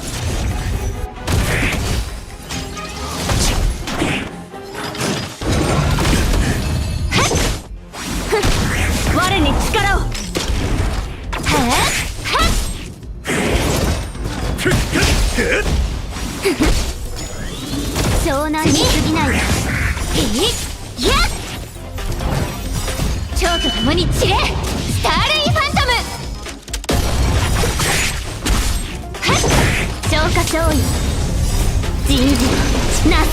我に力を。湘南に過ぎない。やっ蝶と共に散れ、スターレイファントム。消化勝利、人事なす。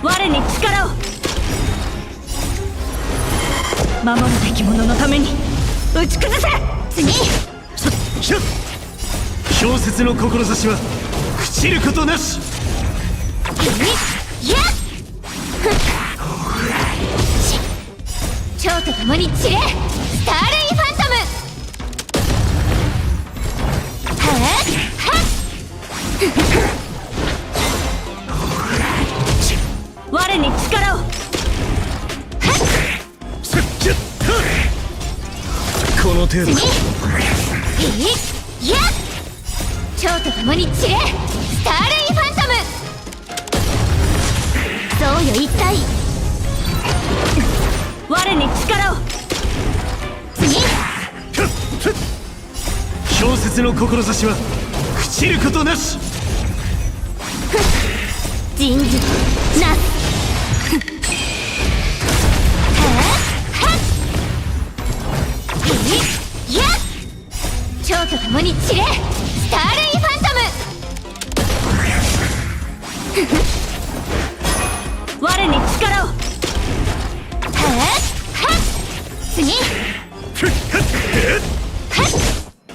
我に力を。守るべき者のために打ち崩せ。次。氷雪の志は朽ちることなし。やっ蝶と共に散れ、スターレイファントム。我に力を。この程度。やっ蝶と共に散れ、スターレイファントム。そうよ一体。我に力を。次。氷説の志は朽ちることなし。人事なす。蝶と共に散れ、スターレイファントム。我に力を。次。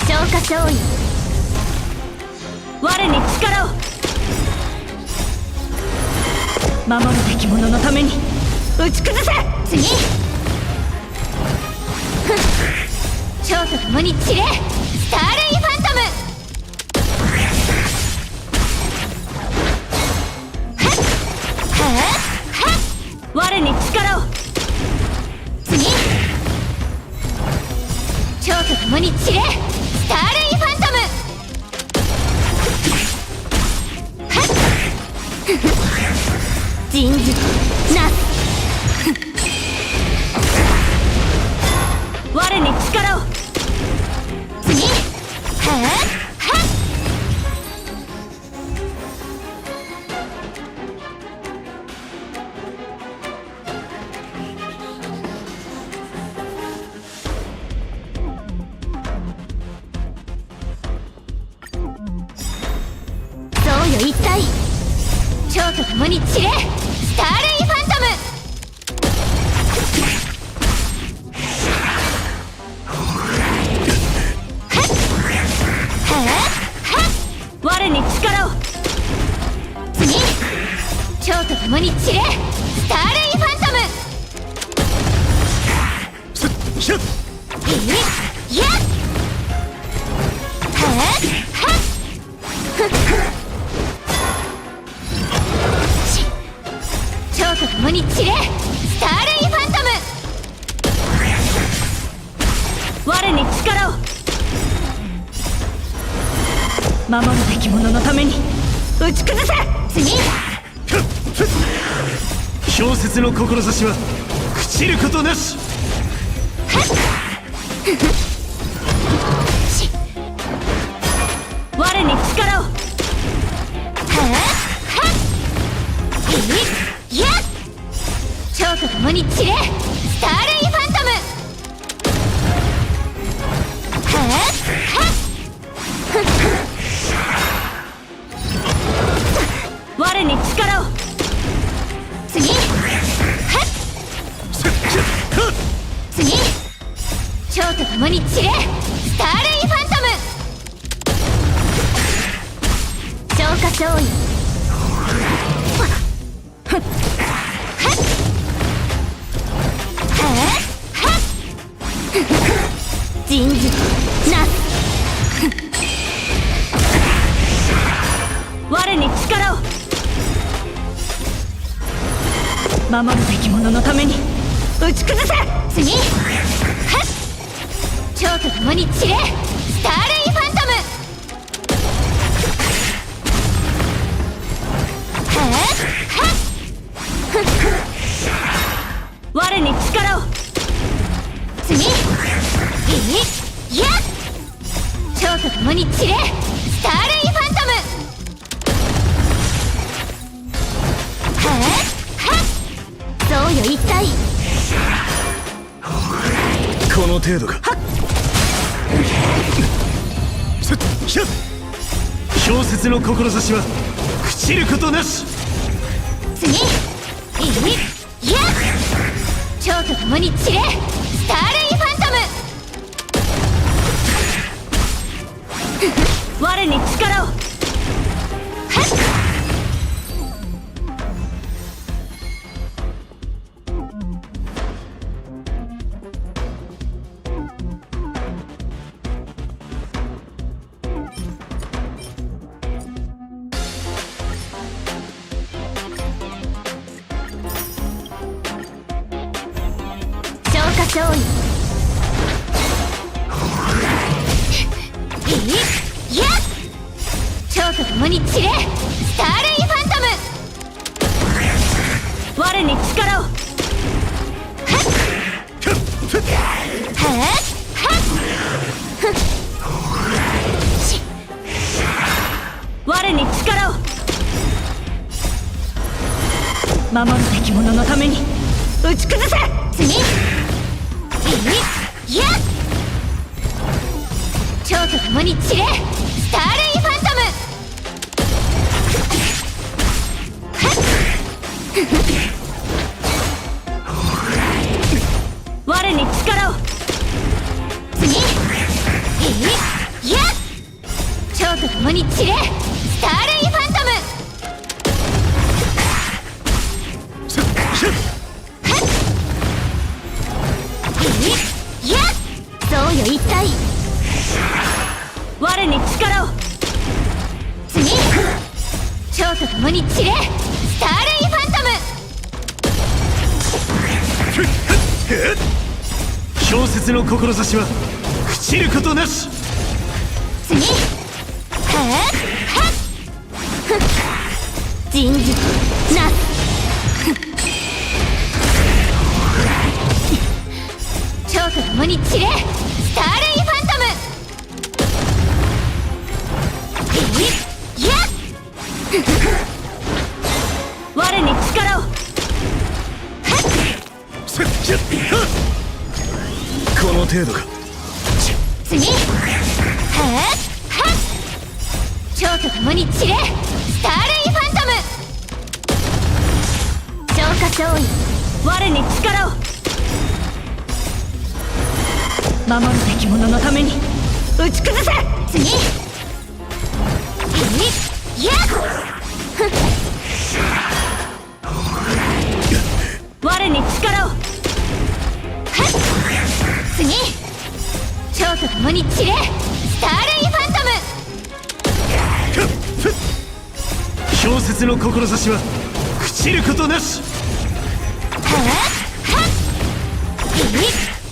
消化勝利。我に力を。守るべき者のために打ち崩せ。次。蝶と共に散れ、スターレイファントム。我に力を。次。蝶と共に散れ、スターレイファントム。人事なす。我に力を。次。そうよ一体。蝶と共に散れ、スターレイファントム。我に力を。次。蝶と共に散れ、スターレイファントム。やっ。蝶と共に散れ、スターレイファントム。我に力を。守るべき者のために打ち崩せ。次。氷雪の志は朽ちることなし。我に力を。やっ。蝶と共に散れ、スターレイファントム。我に力を。次。次。蝶と共に散れ、スターレイファントム。消化勝利。人事なす。我に力を。守るべき者のために打ち崩せ。次。蝶と共に散れ、スターレイファントム。我に力を。次。やっ。蝶と共に散れ、スターレイファントム。そうよ一体。この程度か。氷雪の志は朽ちることなし。次。やっ。蝶と共に散れ、スターレイファントム。我に力を。勝利。やっ。蝶と共に散れ、スターレイファントム。我に力を。のために打ち崩せ。次。いや。蝶と共に散れ。スターレイファントム。我に力を。次。いや。蝶と共に散れ。スターレイファントム。いや。そうよ一体。我に力を。次。蝶と共に散れ。スターレイファントム。氷雪の志は朽ちることなし。次。人事なす。蝶と共に散れ。スターレイファントム。いや。我に力を。この程度か。次。蝶と共に散れ。スターレイファントム。消化勝利。我に力を。守るべき者のために打ち崩せ。次。いや。我に力を。次。蝶と共に散れ。スターレイファントム。氷雪の志は朽ちることなし。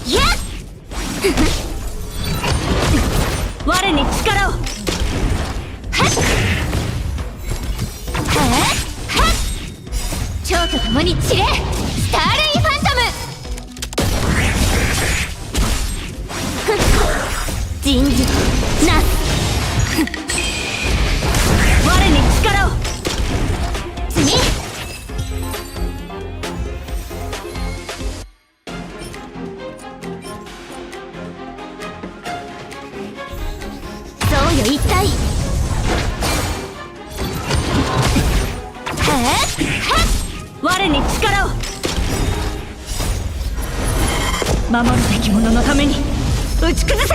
いや。我に力を。蝶と共に散れ。スターレイファントム。人事なす。我に力を。次。そうよ一体。我に力を。守るべき者のために打ち崩せ。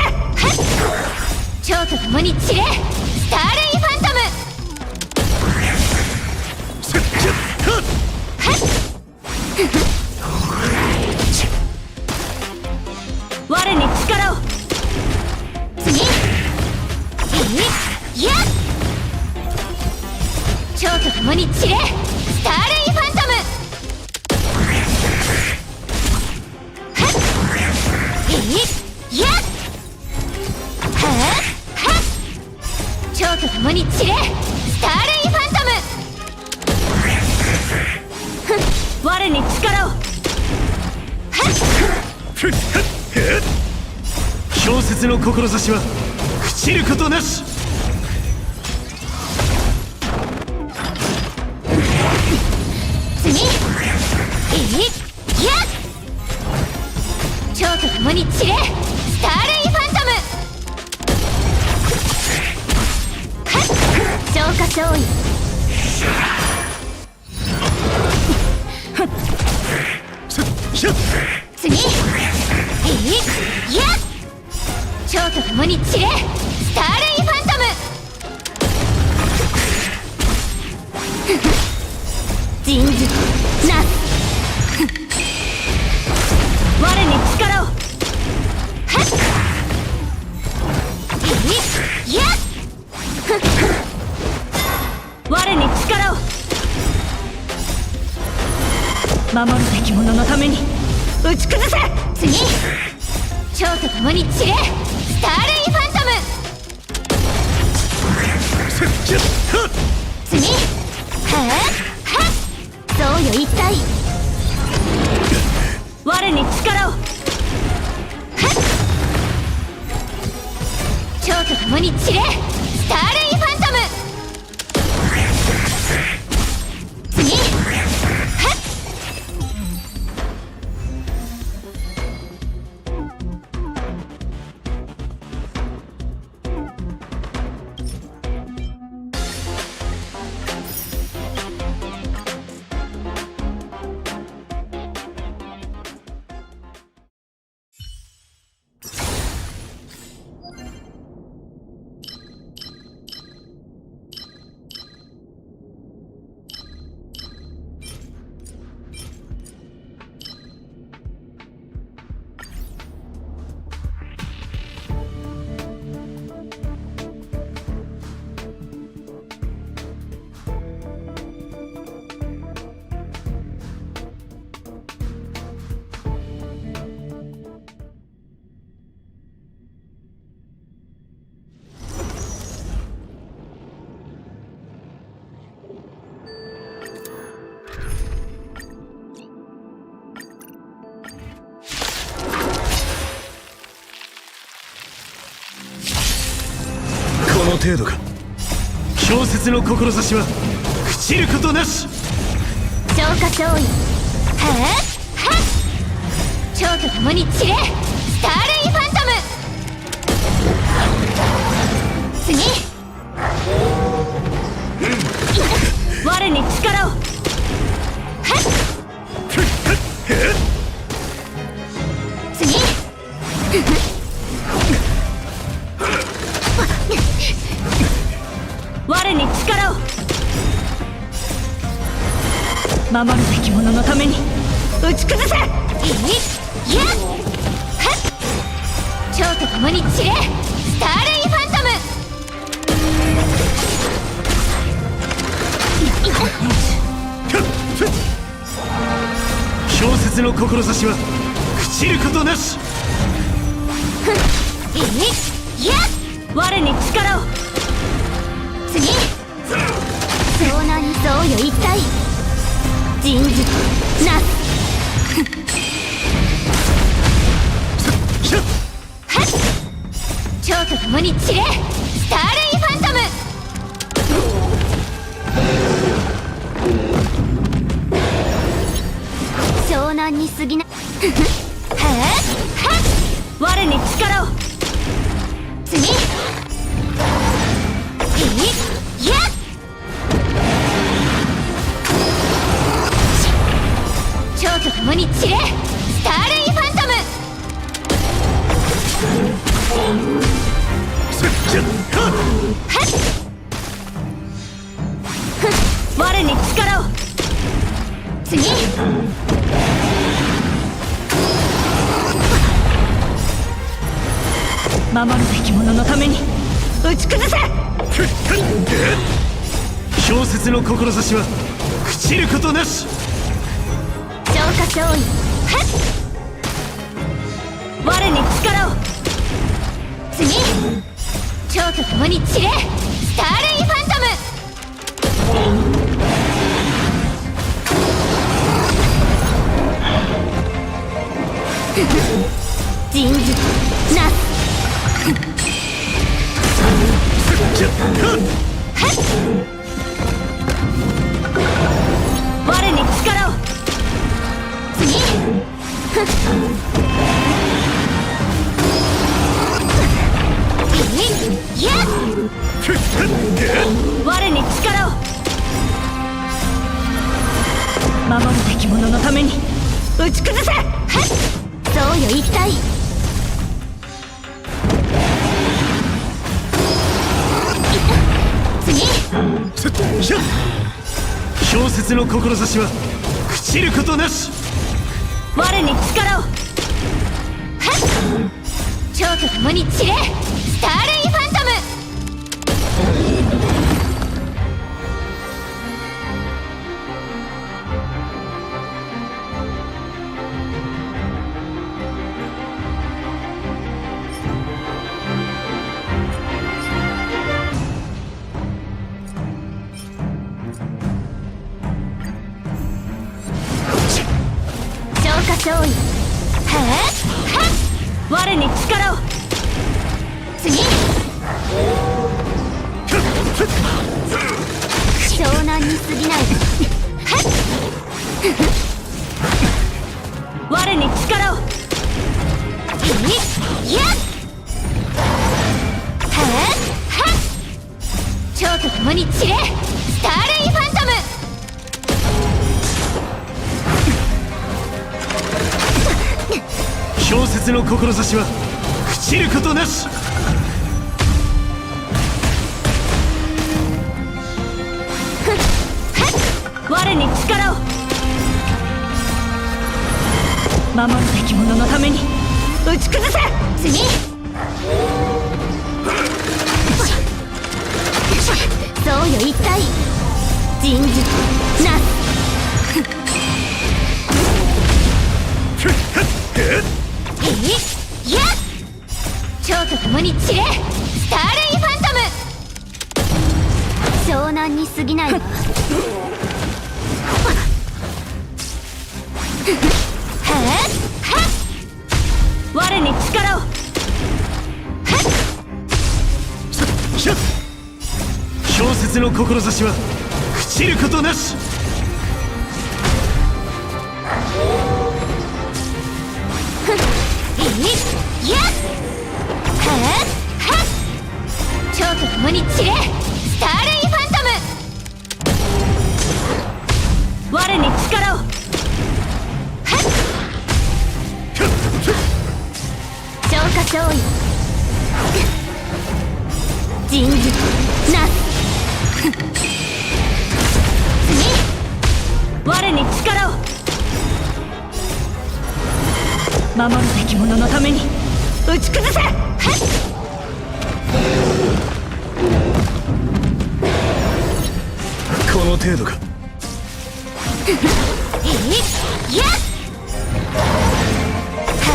蝶と共に散れ。スターレイファントム。我に力を。次。いや。蝶と共に散れ。スターレイファントム。いや。蝶と共に散れ。スターレイファントム。我に力を。氷雪の志は朽ちることなし。次。いや。蝶と共に散れ。スターレイファントム。消化勝利。次。いや。蝶と共に散れ。スターレイファントム。人事なす。我に力を。いや。我に力を。守るべき者のために打ち崩せ。次。蝶と共に散れ。スターレイファントム。次。そうよ一体。我に力を。蝶と共に散れ。スターレイファントム。次。程度か。氷雪の志は朽ちることなし。消化勝利。はっ蝶と共に散れ、スターレイファントム。次、我に力を。はっ次、我に力を。守るべき者のために打ち崩せ。いっやっはっ蝶と共に散れ、スターレイファントム。氷雪の志は朽ちることなし。いっやっ我に力を。次、遭難に遭よ一体人事なす。はっ蝶と共に散れ、スターレイファントム。湘南に過ぎなはっ我に力を。次、いっやっ蝶と共に散れ、スターレイファントム。はっ我に力を。次、守るべき者のために打ち崩せ。氷雪の志は朽ちることなし。消化勝利。はっ我に力を。次、蝶と共に散れ、スターレイファントム。人事なす。はっ我に力を。次、いやっ我に力を。守るべき者のために打ち崩せ。はっそうよ一体。次、氷雪の志は朽ちることなし。我に力を。はっ蝶と共に散れ、スターレイファントム。勝利。はっ我に力を。次、湘南に過ぎない。はっ我に力を。いやっはっ蝶と共に散れ、スターレイファントム。氷雪の志は朽ちることなし。我に力を。守るべき者のために打ち崩せ。次、そうよ一体人事なす。いやっ蝶と共に散れ、スターレイファントム。湘南に過ぎない。はっ我に力を。はっ小説の志は朽ちることなし。いやっはっはっ蝶と共に散れスターレイファントム。我に力を。はっ消化勝利人事なす次我に力を。守るべき者のために打ち崩せ。はっこの程度か。いやっは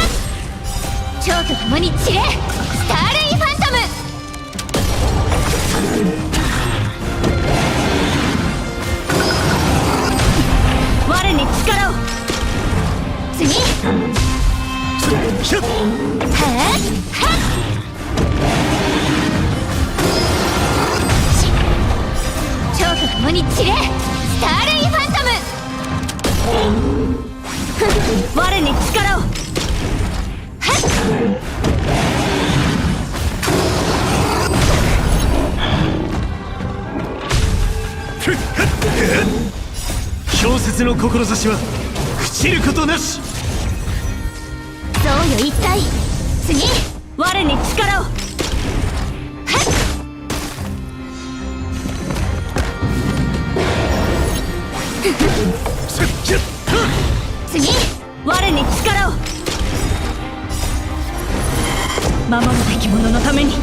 っ蝶と共に散れスターレイファントム。我に力を。次はっはっ蝶と共に散れスターレイファントム。我に力を。はっ小説の志は朽ちることなし。そうよ一体。次我に力を。はっ次我に力を。守るべき者のために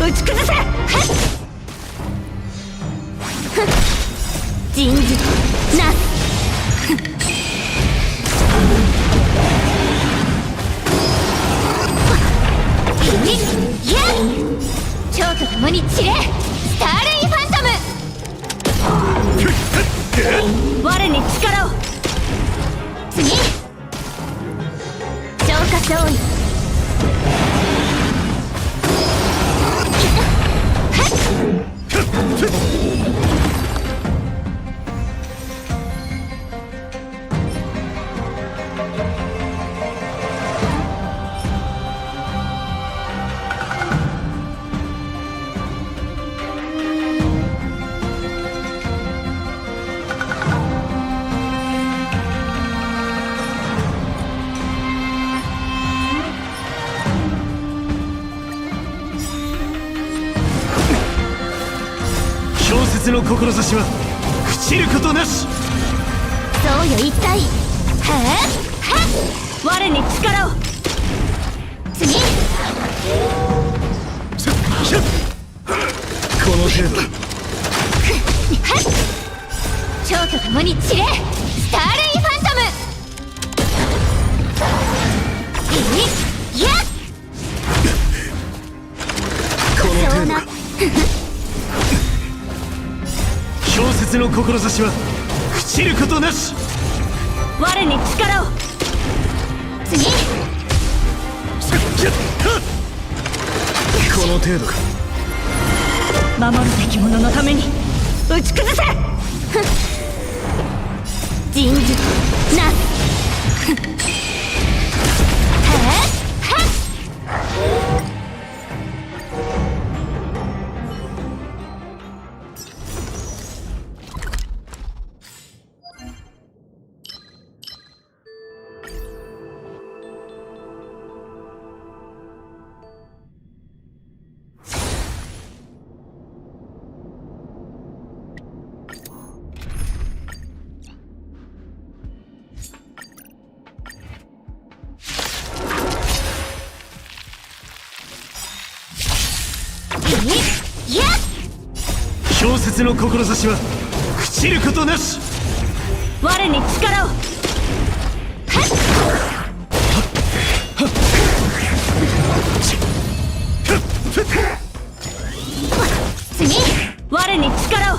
打ち崩せ。はっ人事なすいや蝶と共に散れスターレイファントム。我に力を。次消化勝利小説の志は朽ちることなし。そうよ一体。はっ我に力を。次この程度。はっ蝶と共に散れスターレイファントム。いやっこの程度か。小説の志は朽ちることなし。我に力を。次この程度か。守るべき者のために打ち崩せ。人事なすはっ小説の志は朽ちることなし。我に力を。は次我に力を。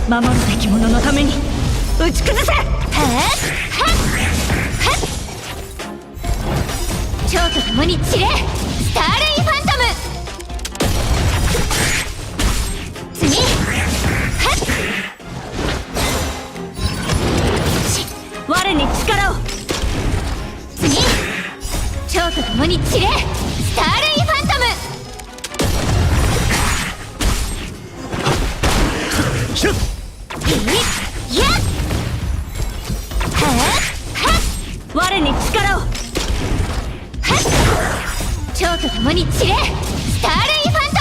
守るべき者のために打ち崩せ。蝶と共に散れスターレイファントム。と共に散れスターレイファントムやっ我に力を蝶と共に散れスターレイファント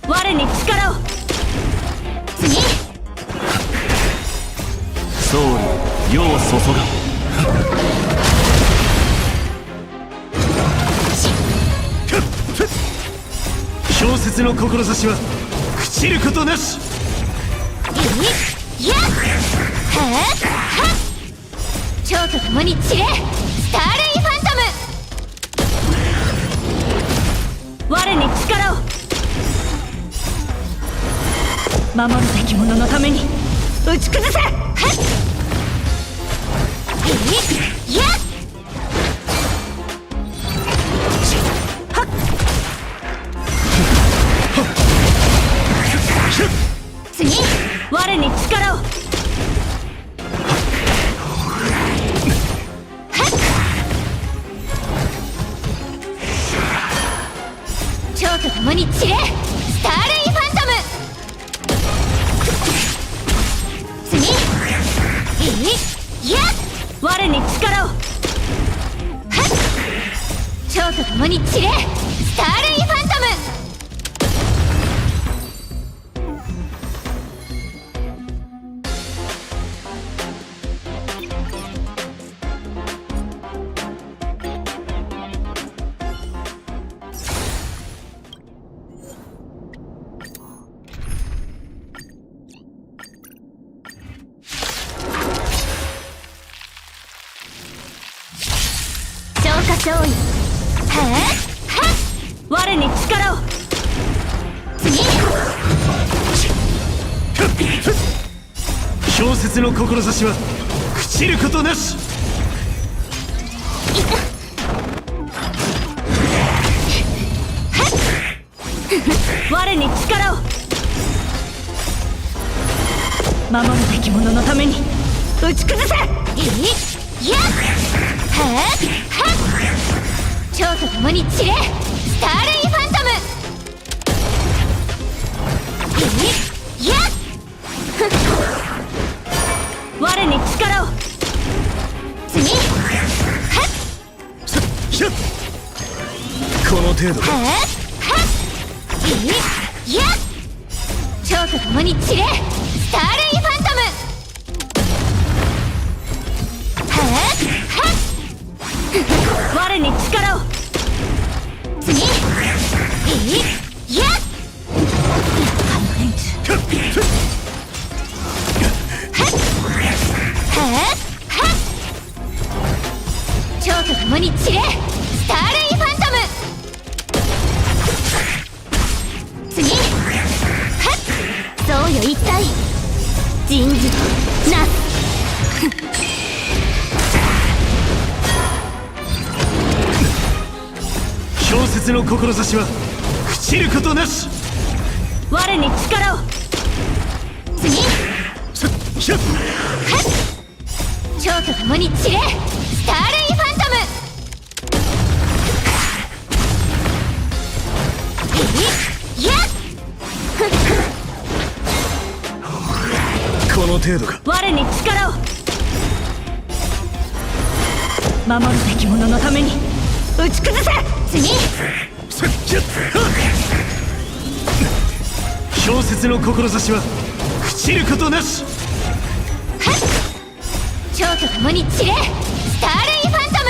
ム我に力を次ソウル世を注が氷雪の志は朽ちることなしやっ蝶と共に散れスターレイファントム我に力を守るべき者のために打ち崩せやっ次我に力を蝶と共に散れスターレイファントム次やっ我に力を蝶と共に散れスターレイファントム勝利我に力を次氷雪の志は朽ちることなし我に力を守るべき者のために打ち崩せやっ蝶と共に散れスターレイファントムやっ我に力を次この程度やっ蝶と共に散れスターレイファントム我に力を次やっ蝶と共に散れスターレイファントム次そうよ一体人事なす氷雪の志は朽ちることなし我に力を次蝶と共に散れスターレイファントムやっこの程度か我に力を守るべき者のために打ち崩せ次氷雪の志は朽ちることなし蝶と共に散れスターレイファント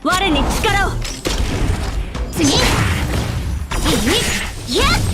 ム我に力を次やっ